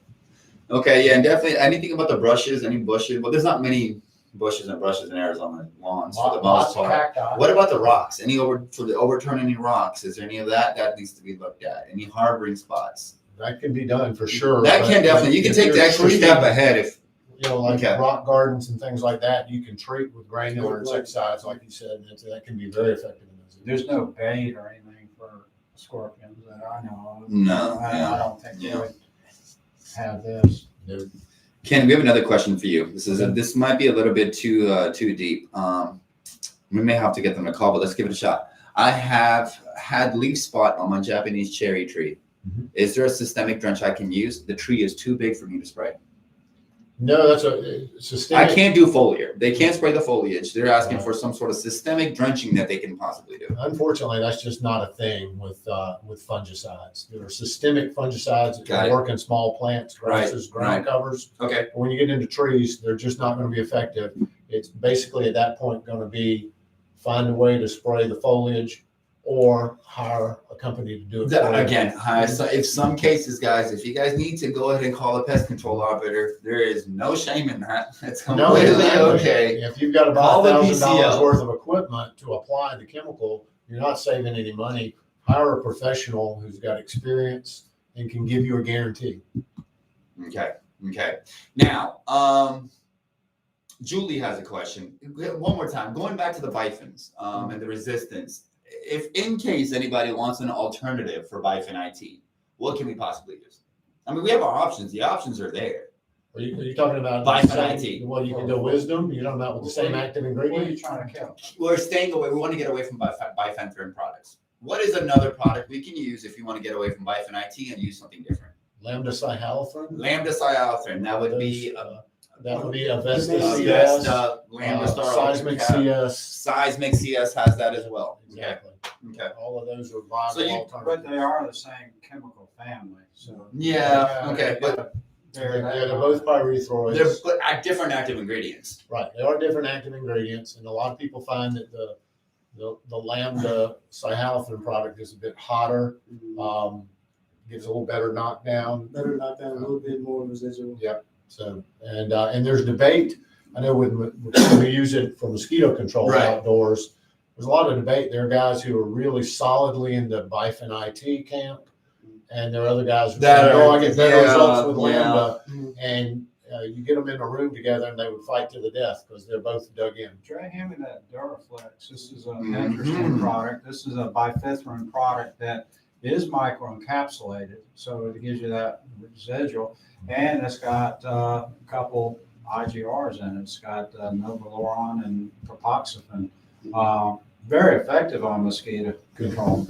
Okay, yeah, and definitely anything about the brushes, any bushes. Well, there's not many bushes in Arizona lawns for the most Lots of part. cacti. What about the rocks? Overturn any rocks? Is there any of that needs to be looked at? Any harboring spots? That can be done for sure. That but can definitely. You can if take the you're extra treating, step ahead if. You know, like Okay. rock gardens and things like that, you can treat with granular insecticides, like you said, and that can be very effective in those. There's no bait or anything for scorpions that I know of. No, I don't think yeah. they would have this. Ken, we have another question for you. This might be a little bit too deep. We may have to get them to call, but let's give it a shot. I have had leaf spot on my Japanese cherry tree. Mhm. Is there a systemic drench I can use? The tree is too big for me to spray. No, that's a I systemic. can't do foliar. They can't spray the foliage. They're asking for some sort of systemic drenching that they can possibly do. Unfortunately, that's just not a thing with fungicides. There are systemic fungicides that Got can it. work in small plants, grasses, ground covers. Okay. But when you get into trees, they're just not going to be effective. It's basically at that point going to be find a way to spray the foliage or hire a company to do it. for you. Again, if some cases, guys, if you guys need to go ahead and call a pest control operator, there is no shame in that. It's No, completely exactly. okay. If you've got to Call buy the $1,000 PCO. worth of equipment to apply the chemical, you're not saving any money. Hire a professional who's got experience and can give you a guarantee. Okay. Now, Julie has a question. One more time, going back to the Bifens and the resistance. If in case anybody wants an alternative for Bifen IT, what can we possibly use? I mean, we have our options. The options are there. Are you talking about Bifen the same- IT. Well, you can do wisdom. You're talking about with the same active What are you ingredient. trying to kill? We're staying away. We want to get away from bifenthrin products. What is another product we can use if you want to get away from Bifen IT and use something different? Lambda cyhalothrin. Lambda cyhalothrin. That would be That would be a Vesta Vesta CS. Lambda Star. Seismic CS. Seismic CS has that as well. Okay. Exactly. Okay. All of those are viable So you- But alternatives. they are the same chemical family, so. Yeah. Okay. But They're both pyrethroids. they're but different active ingredients. Right, they are different active ingredients, and a lot of people find that the Lambda cyhalothrin product is a bit hotter, gives a little better knockdown. Better knock down a little bit more residual. So, and there's debate. I know when we use it for mosquito control Right. outdoors, there's a lot of debate. There are guys who are really solidly in the Bifen IT camp, and there are other guys who That say, are- "Oh, I get better yeah, results with yeah. Lambda." Mhm. And you get them in a room together, and they would fight to the death because they're both dug in. Dre, hand me that Duraflex. This is an Mhm. interesting product. This is a bifenthrin product that is micro-encapsulated, so it gives you that residual. And it's got a couple IGRs in it. It's got Novaloron and Propoxyphene. Very effective on mosquito control.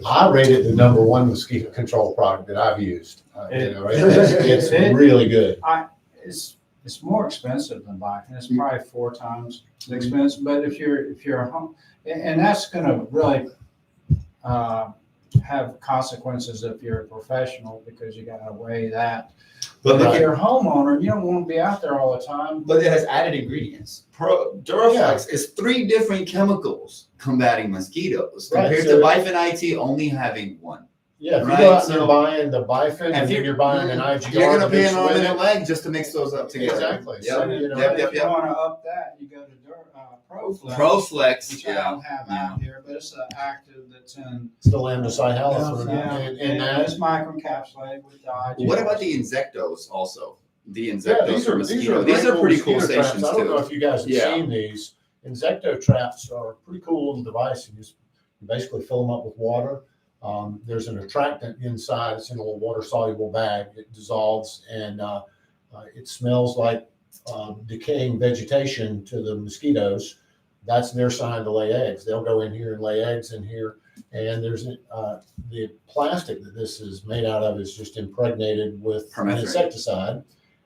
I rate it the #1 mosquito control product that I've used. It- It's really good. It's It's more expensive than Bifen. It's probably 4 times the expense. But if you're a home, and that's going to really have consequences if you're a professional, because you got to weigh that. But if you're a homeowner, you don't want to be out there all the time. But it has added ingredients. Duraflex is 3 different chemicals combating mosquitoes compared to Bifen IT only having 1. Yeah, if you go out there buying the Bifen and if you're buying an IGR, you're going to pay an arm and a leg just to mix those up together. Exactly. Yep. So, If you want to up that, you go to ProFlex. ProFlex, Which I don't have out here, but it's an active that's in. it's the lambda-cyhalothrin And it's microencapsulated with the IGR. What about the insectos also? The Yeah, insectos for mosquito. These are pretty cool mosquito traps. stations I don't know too. if you guys have seen these. Insecto traps are a pretty cool little device. You basically fill them up with water. There's an attractant inside. It's in a little water-soluble bag. It dissolves, and it smells like decaying vegetation to the mosquitoes. That's their sign to lay eggs. They'll go in here and lay eggs in here. And there's the plastic that this is made out of is just impregnated with an insecticide,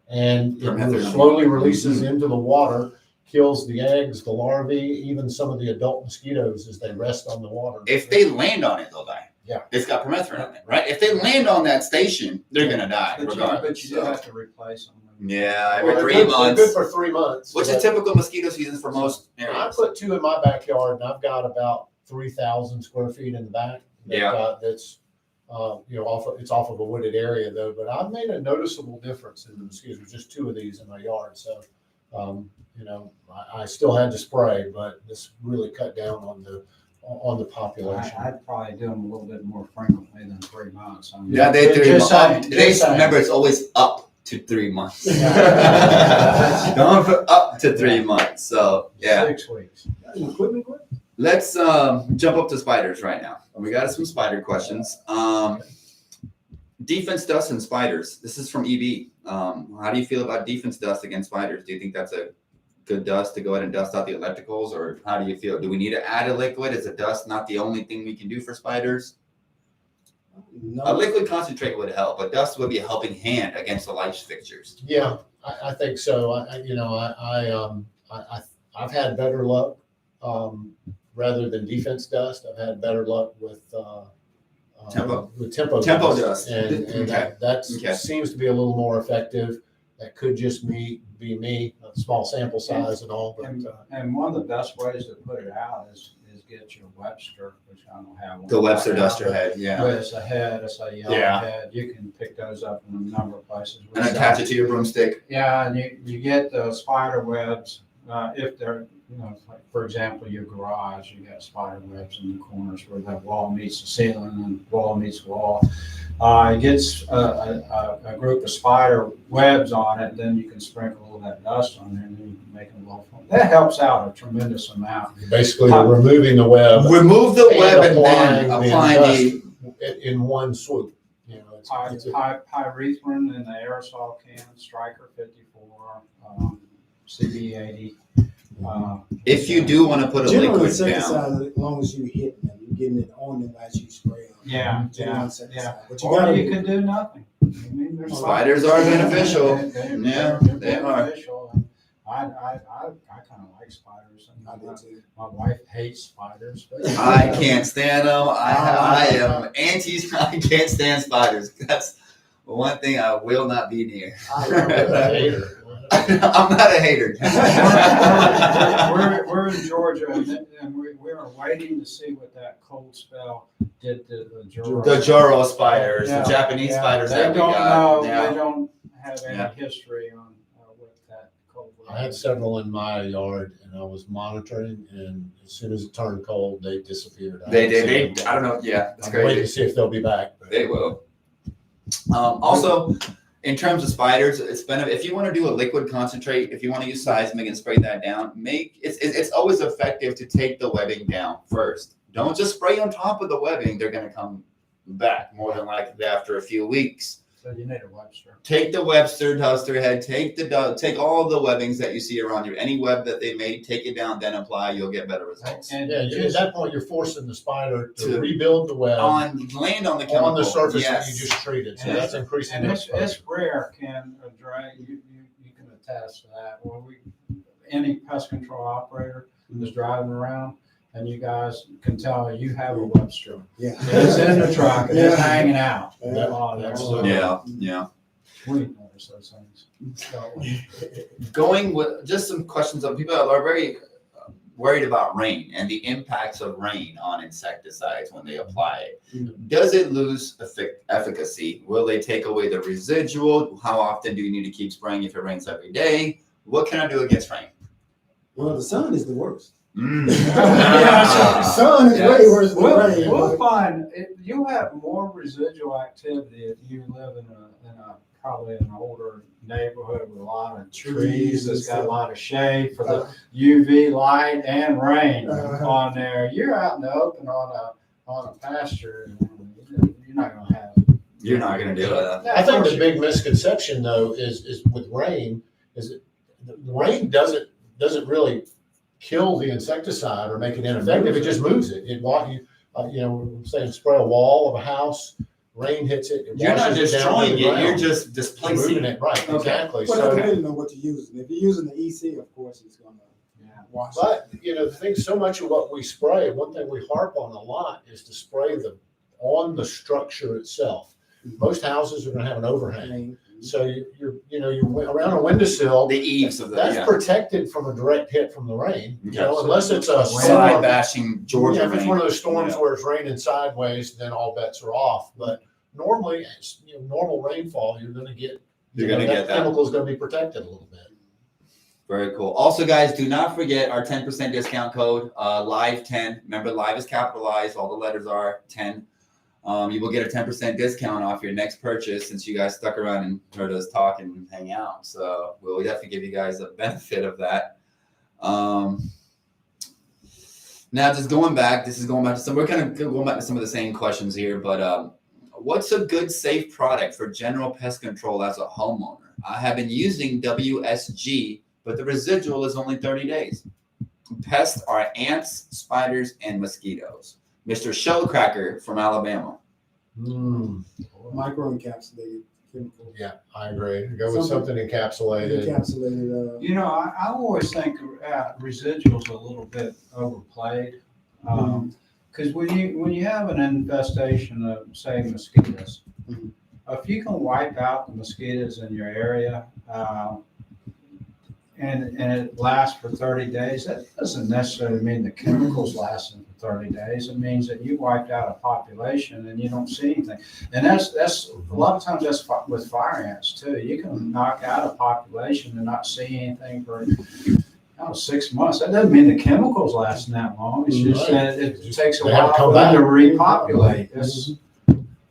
and it slowly releases into the water, kills the eggs, the larvae, even some of the adult mosquitoes as they rest on the water. If they land on it, they'll die. Yeah. It's got permethrin on it, right? If they land on that station, they're going to die regardless. But you do have to replace them. Yeah, every Well, 3 they're months. good for 3 months. What's a typical mosquito season for most I areas? put 2 in my backyard, and I've got about 3,000 square feet in the back. That's it's off of a wooded area though. But I've made a noticeable difference in the mosquitoes with just 2 of these in my yard. So, I still had to spray, but this really cut down on the population. I'd probably do them a little bit more frequently than 3 months. I mean, Yeah, they 3 just months. saying. Remember, it's always up to 3 months. Yeah. Going for up to 3 months. So yeah. 6 weeks. Let's jump up to spiders right now. We got some spider questions. Defense dust and spiders. This is from EB. How do you feel about defense dust against spiders? Do you think that's a good dust to go ahead and dust out the electricals, or how do you feel? Do we need to add a liquid? Is a dust not the only thing we can do for spiders? No. A liquid concentrate would help, but dust would be a helping hand against the light fixtures. Yeah, I think so. I've had better luck rather than defense dust. I've had better luck with Tempo dust. and Okay. that Okay. seems to be a little more effective. That could just be me, a small sample size and all, but And one of the best ways to put it out is get your Webster, which I don't have one. The Webster right now, duster but head, yeah. It's a head, it's a yellow Yeah. head. You can pick those up in a number of places. And attach it to your broomstick. Yeah, and you get the spider webs, if they're, like for example, your garage, you got spider webs in the corners where the wall meets the ceiling and wall meets wall. It gets a group of spider webs on it, then you can sprinkle a little of that dust on there and then you can make it a little fun. That helps out a tremendous amount. basically we're removing the web. Remove the web and then apply the in one swoop. Pyrethrin in the aerosol can, Striker 54, CB80. If you do want to put a General liquid down. insecticide, as long as you hit them, you're getting it on them as you spray them. Yeah. But you Or gotta, you can do nothing. I mean, there's Spiders are beneficial. They're They are. beneficial. And I kind of like spiders. I do too. My wife hates spiders. But I can't stand them. I am anti. I can't stand spiders. That's one thing I will not be near. I'm a hater. I'm not a hater. we're in Georgia, and we're waiting to see what that cold spell did to the Joro. The Joro spiders, Yeah, the Japanese yeah. spiders They that we don't got. know. Yeah. They don't have any Yeah. history on what that cold. I had several in my yard, and I was monitoring, and as soon as it turned cold, they disappeared. They I don't know. Yeah, it's I'm waiting to crazy. see if they'll be back. but- They will. Also, in terms of spiders, it's if you want to do a liquid concentrate, if you want to use seismic and spray that down, it's always effective to take the webbing down first. Don't just spray on top of the webbing; they're going to come back more than likely after a few weeks. So you need a Webster. Take the Webster duster head, take all the webbings that you see around you, any web that they made, take it down, then apply, you'll get better results. And Yeah, at that point, you're forcing the spider to rebuild the web Land on the chemical. on the surface yes. that you just treated. So And that's increasing and the it's exposure. rare, Ken, Dre, you can attest to that. When any pest control operator is driving around, and you guys can tell you have a Webster. Yeah. It's in the truck and it's hanging out. Yeah, on there. absolutely. Yeah. We notice those things. So, Going with just some questions of people are very worried about rain and the impacts of rain on insecticides when they apply it. Does it lose efficacy? Will they take away the residual? How often do you need to keep spraying if it rains every day? What can I do against rain? Well, the sun is the worst. Yeah, The sun is way worse than rain. we'll find you have more residual activity if you live in a probably an older neighborhood with a lot of trees that's got a lot of shade for the UV light and rain on there. You're out in the open on a pasture, you're not going to have it. You're not going to do it. I think the big misconception though is with rain is that the rain doesn't really kill the insecticide or make it ineffective. It just moves it. Say spray a wall of a house, rain hits it. You're not washes it down to destroying the it. ground. You're just You're displacing moving it, right? Okay. Exactly. Well, So, depending on what you're using. If you're using the EC, of course, it's going to wash it. but the thing, so much of what we spray, one thing we harp on a lot is to spray on the structure itself. Most houses are going to have an overhang. So you're around a windowsill. the eaves of the That's protected from a direct hit from the rain. Okay. Unless it's a side storm. bashing Georgia If it's rain. one of those storms where it's raining sideways, then all bets are off. But normally, normal rainfall, you're going to get. You're gonna get that. Chemical is going to be protected a little bit. Very cool. Also, guys, do not forget our 10% discount code, live10. Remember, live is capitalized. All the letters are 10. You will get a 10% discount off your next purchase since you guys stuck around and heard us talk and hang out. So we'll definitely give you guys a benefit of that. Now, just going back, we're kind of going back to some of the same questions here, but what's a good, safe product for general pest control as a homeowner? I have been using WSG, but the residual is only 30 days. Pests are ants, spiders, and mosquitoes. Mr. Shellcracker from Alabama. Micro-encapsulated chemical. Yeah, I agree. Go with something encapsulated. Encapsulated. I always think residuals a little bit overplayed. Because when you have an infestation of, say, mosquitoes, if you can wipe out the mosquitoes in your area, and it lasts for 30 days, that doesn't necessarily mean the chemicals lasting for 30 days. It means that you wiped out a population and you don't see anything. And that's a lot of times that's with fire ants too. You can knock out a population and not see anything for 6 months. That doesn't mean the chemicals lasting that long. It's just that it takes a while for them to repopulate.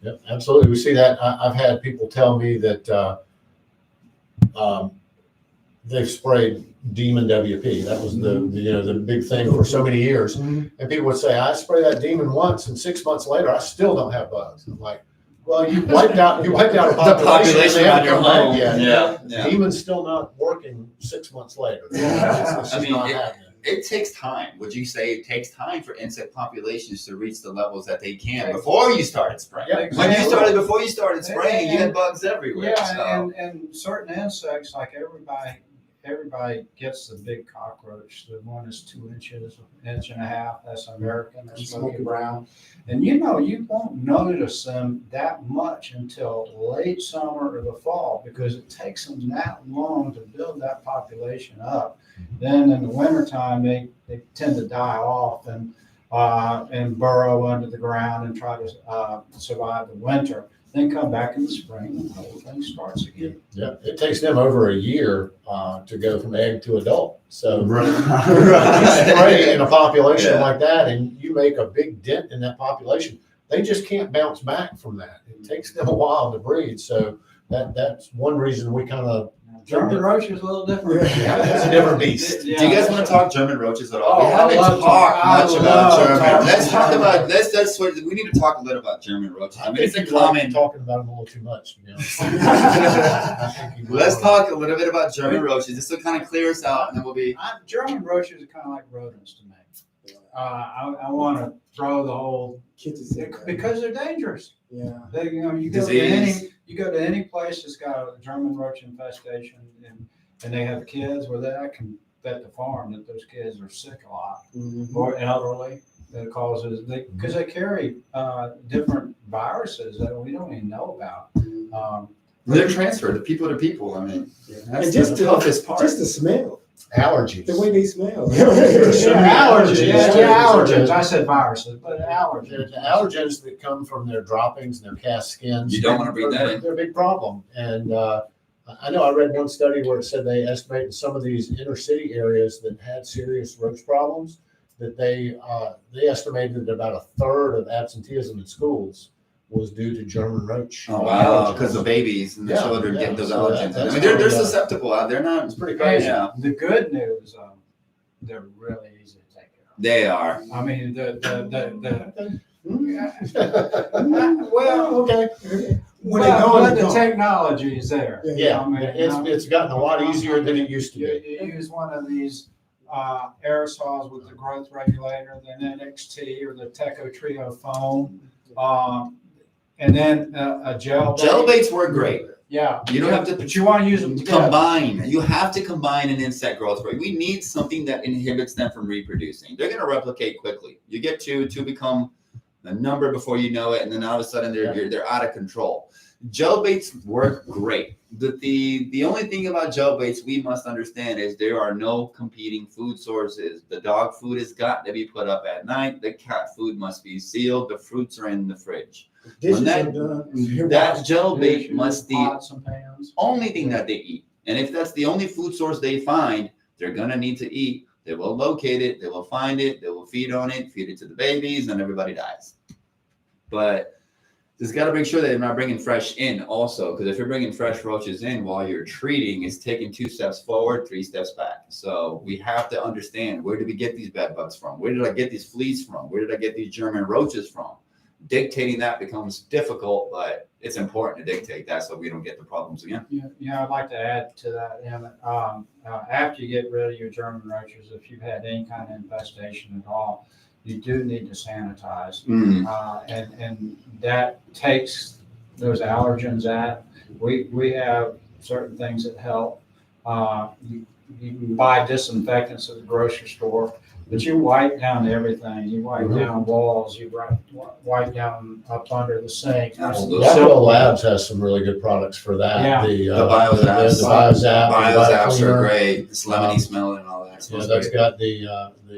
Yep, absolutely. We see that. I've had people tell me that they've sprayed Demon WP. That was the big thing for so many years. And people would say, I spray that Demon once, and 6 months later, I still don't have bugs. I'm like, well, you wiped out a population on your home. Yet. Yeah. Demon's still not working 6 months later. It's just not happening. It takes time. Would you say it takes time for insect populations to reach the levels that they can before you started spraying? Yeah, Before you started spraying, you had bugs everywhere. Yeah, and certain insects, like everybody gets the big cockroach. The one is 2 inches, an inch and a half. That's American. That's smoky brown. And you won't notice them that much until late summer or the fall because it takes them that long to build that population up. Then in the wintertime, they tend to die off and burrow under the ground and try to survive the winter. Then come back in the spring and the whole thing starts again. Yeah, it takes them over a year to go from egg to adult. So you spray in a population like that and you make a big dent in that population, they just can't bounce back from that. It takes them a while to breed. So that's one reason we kind of German roach is a little different. Yeah, it's a different beast. Do you guys want to talk German roaches at all? Oh, We haven't I love talked I much love about German. talking Let's talk German. about we need to talk a little about German roaches. I mean, it's a think you like common. talking about them a little too much. To be honest. I think you might Let's wanna- talk a little bit about German roaches. This will kind of clear us out, and then we'll be. German roaches are kind of like rodents to me. I want to throw the whole because they're dangerous. Yeah. They, you go Disease. to any place that's got a German roach infestation, and they have kids where I can bet the farm that those kids are sick a lot or elderly. That causes because they carry different viruses that we don't even know about. They're transferred to people. I mean, that's And just the toughest part. Just the smell, Allergies. the way they smell. Allergens. I said viruses, but allergens. The allergens that come from their droppings and their cast skins. You don't wanna breathe that in. They're a big problem. And I know I read one study where it said they estimate in some of these inner city areas that had serious roach problems, that they estimated that about a third of absenteeism in schools was due to German roach. Oh wow! allergens. Because the babies and the Yeah, children yeah. get those So allergens. that's I mean, they're pretty, susceptible. They're not. It's pretty crazy. Yeah, The good news, they're really easy to take care of. they are. I mean, Okay. well, Okay. When they go, but they the go. technology is there. Yeah, I mean, it's gotten a lot easier than it used to You be. use one of these aerosols with the growth regulator, the NXT or the Teco Trio foam, and then a gel. Gel baits work great. Yeah. You don't have to but you want to use them together. combine. You have to combine an insect growth rate. We need something that inhibits them from reproducing. They're going to replicate quickly. You get two become a number before you know it, and then all of a sudden they're out of control. Gel baits work great. The only thing about gel baits we must understand is there are no competing food sources. The dog food has got to be put up at night. The cat food must be sealed. The fruits are in the fridge. Dishes that- are done. That gel bait Dishes, must be pots and pans. only thing that they eat. And if that's the only food source they find, they're going to need to eat. They will locate it. They will find it. They will feed on it, feed it to the babies, and everybody dies. But just got to make sure that they're not bringing fresh in also, because if you're bringing fresh roaches in while you're treating, it's taking 2 steps forward, 3 steps back. So we have to understand, where did we get these bed bugs from? Where did I get these fleas from? Where did I get these German roaches from? Dictating that becomes difficult, but it's important to dictate that so we don't get the problems again. Yeah, I'd like to add to that, Emmett. After you get rid of your German roaches, if you've had any kind of infestation at all, you do need to sanitize. And that takes those allergens out. We have certain things that help. You can buy disinfectants at the grocery store, but you wipe down everything. You wipe down walls, you wipe down up under the sink. Absolutely. Squirrel Labs has some really good products for that. Yeah. The Biozaps. the Biozap, Biozaps Cleaner. are great. It's lemony smell and all that. So Yeah, it's that's great. got the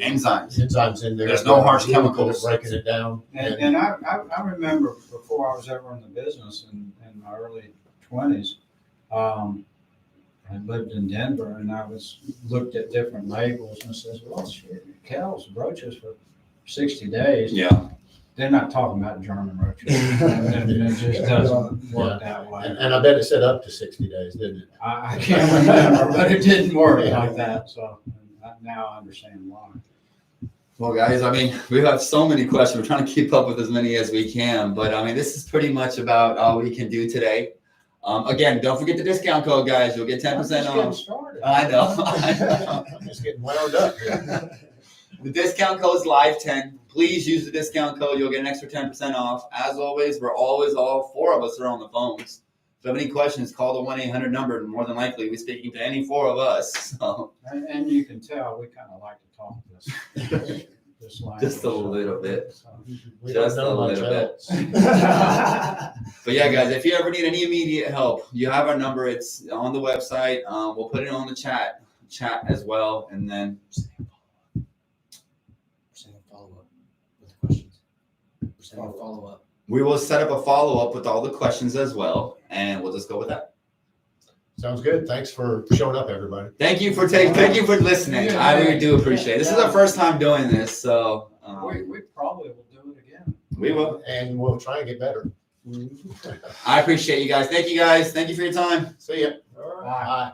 Enzymes. enzymes in there. There's no harsh Really good at chemicals. breaking it down. And I remember before I was ever in the business in my early 20s, I lived in Denver and I looked at different labels and says, well, shit, cows, roaches for 60 days. Yeah. They're not talking about German roaches. It just doesn't work that way. And I bet it said up to 60 days, didn't it? I can't remember, but it didn't work like that. So now I understand why. Well, guys, I mean, we have so many questions. We're trying to keep up with as many as we can, but I mean, this is pretty much about all we can do today. Again, don't forget the discount code, guys. You'll get 10% I'm just getting off. started. I know. I'm just getting wound up here. The discount code is live10. Please use the discount code. You'll get an extra 10% off. As always, all 4 of us are on the phones. If you have any questions, call the 1-800 number, and more than likely we'll be speaking to any 4 of us. So. And you can tell we kind of like to talk this language. Just a little bit. So. We Just don't know a much little bit. else. But yeah, guys, if you ever need any immediate help, you have our number. It's on the website. We'll put it on the chat as well, and then Follow-up with questions. Follow-up. we will set up a follow-up with all the questions as well, and we'll just go with that. Sounds good. Thanks for showing up, everybody. Thank you for listening. I really do appreciate it. This is our first time doing this, so We probably will do it again. we will. And we'll try and get better. I appreciate you guys. Thank you guys. Thank you for your time. See ya. Bye. Bye.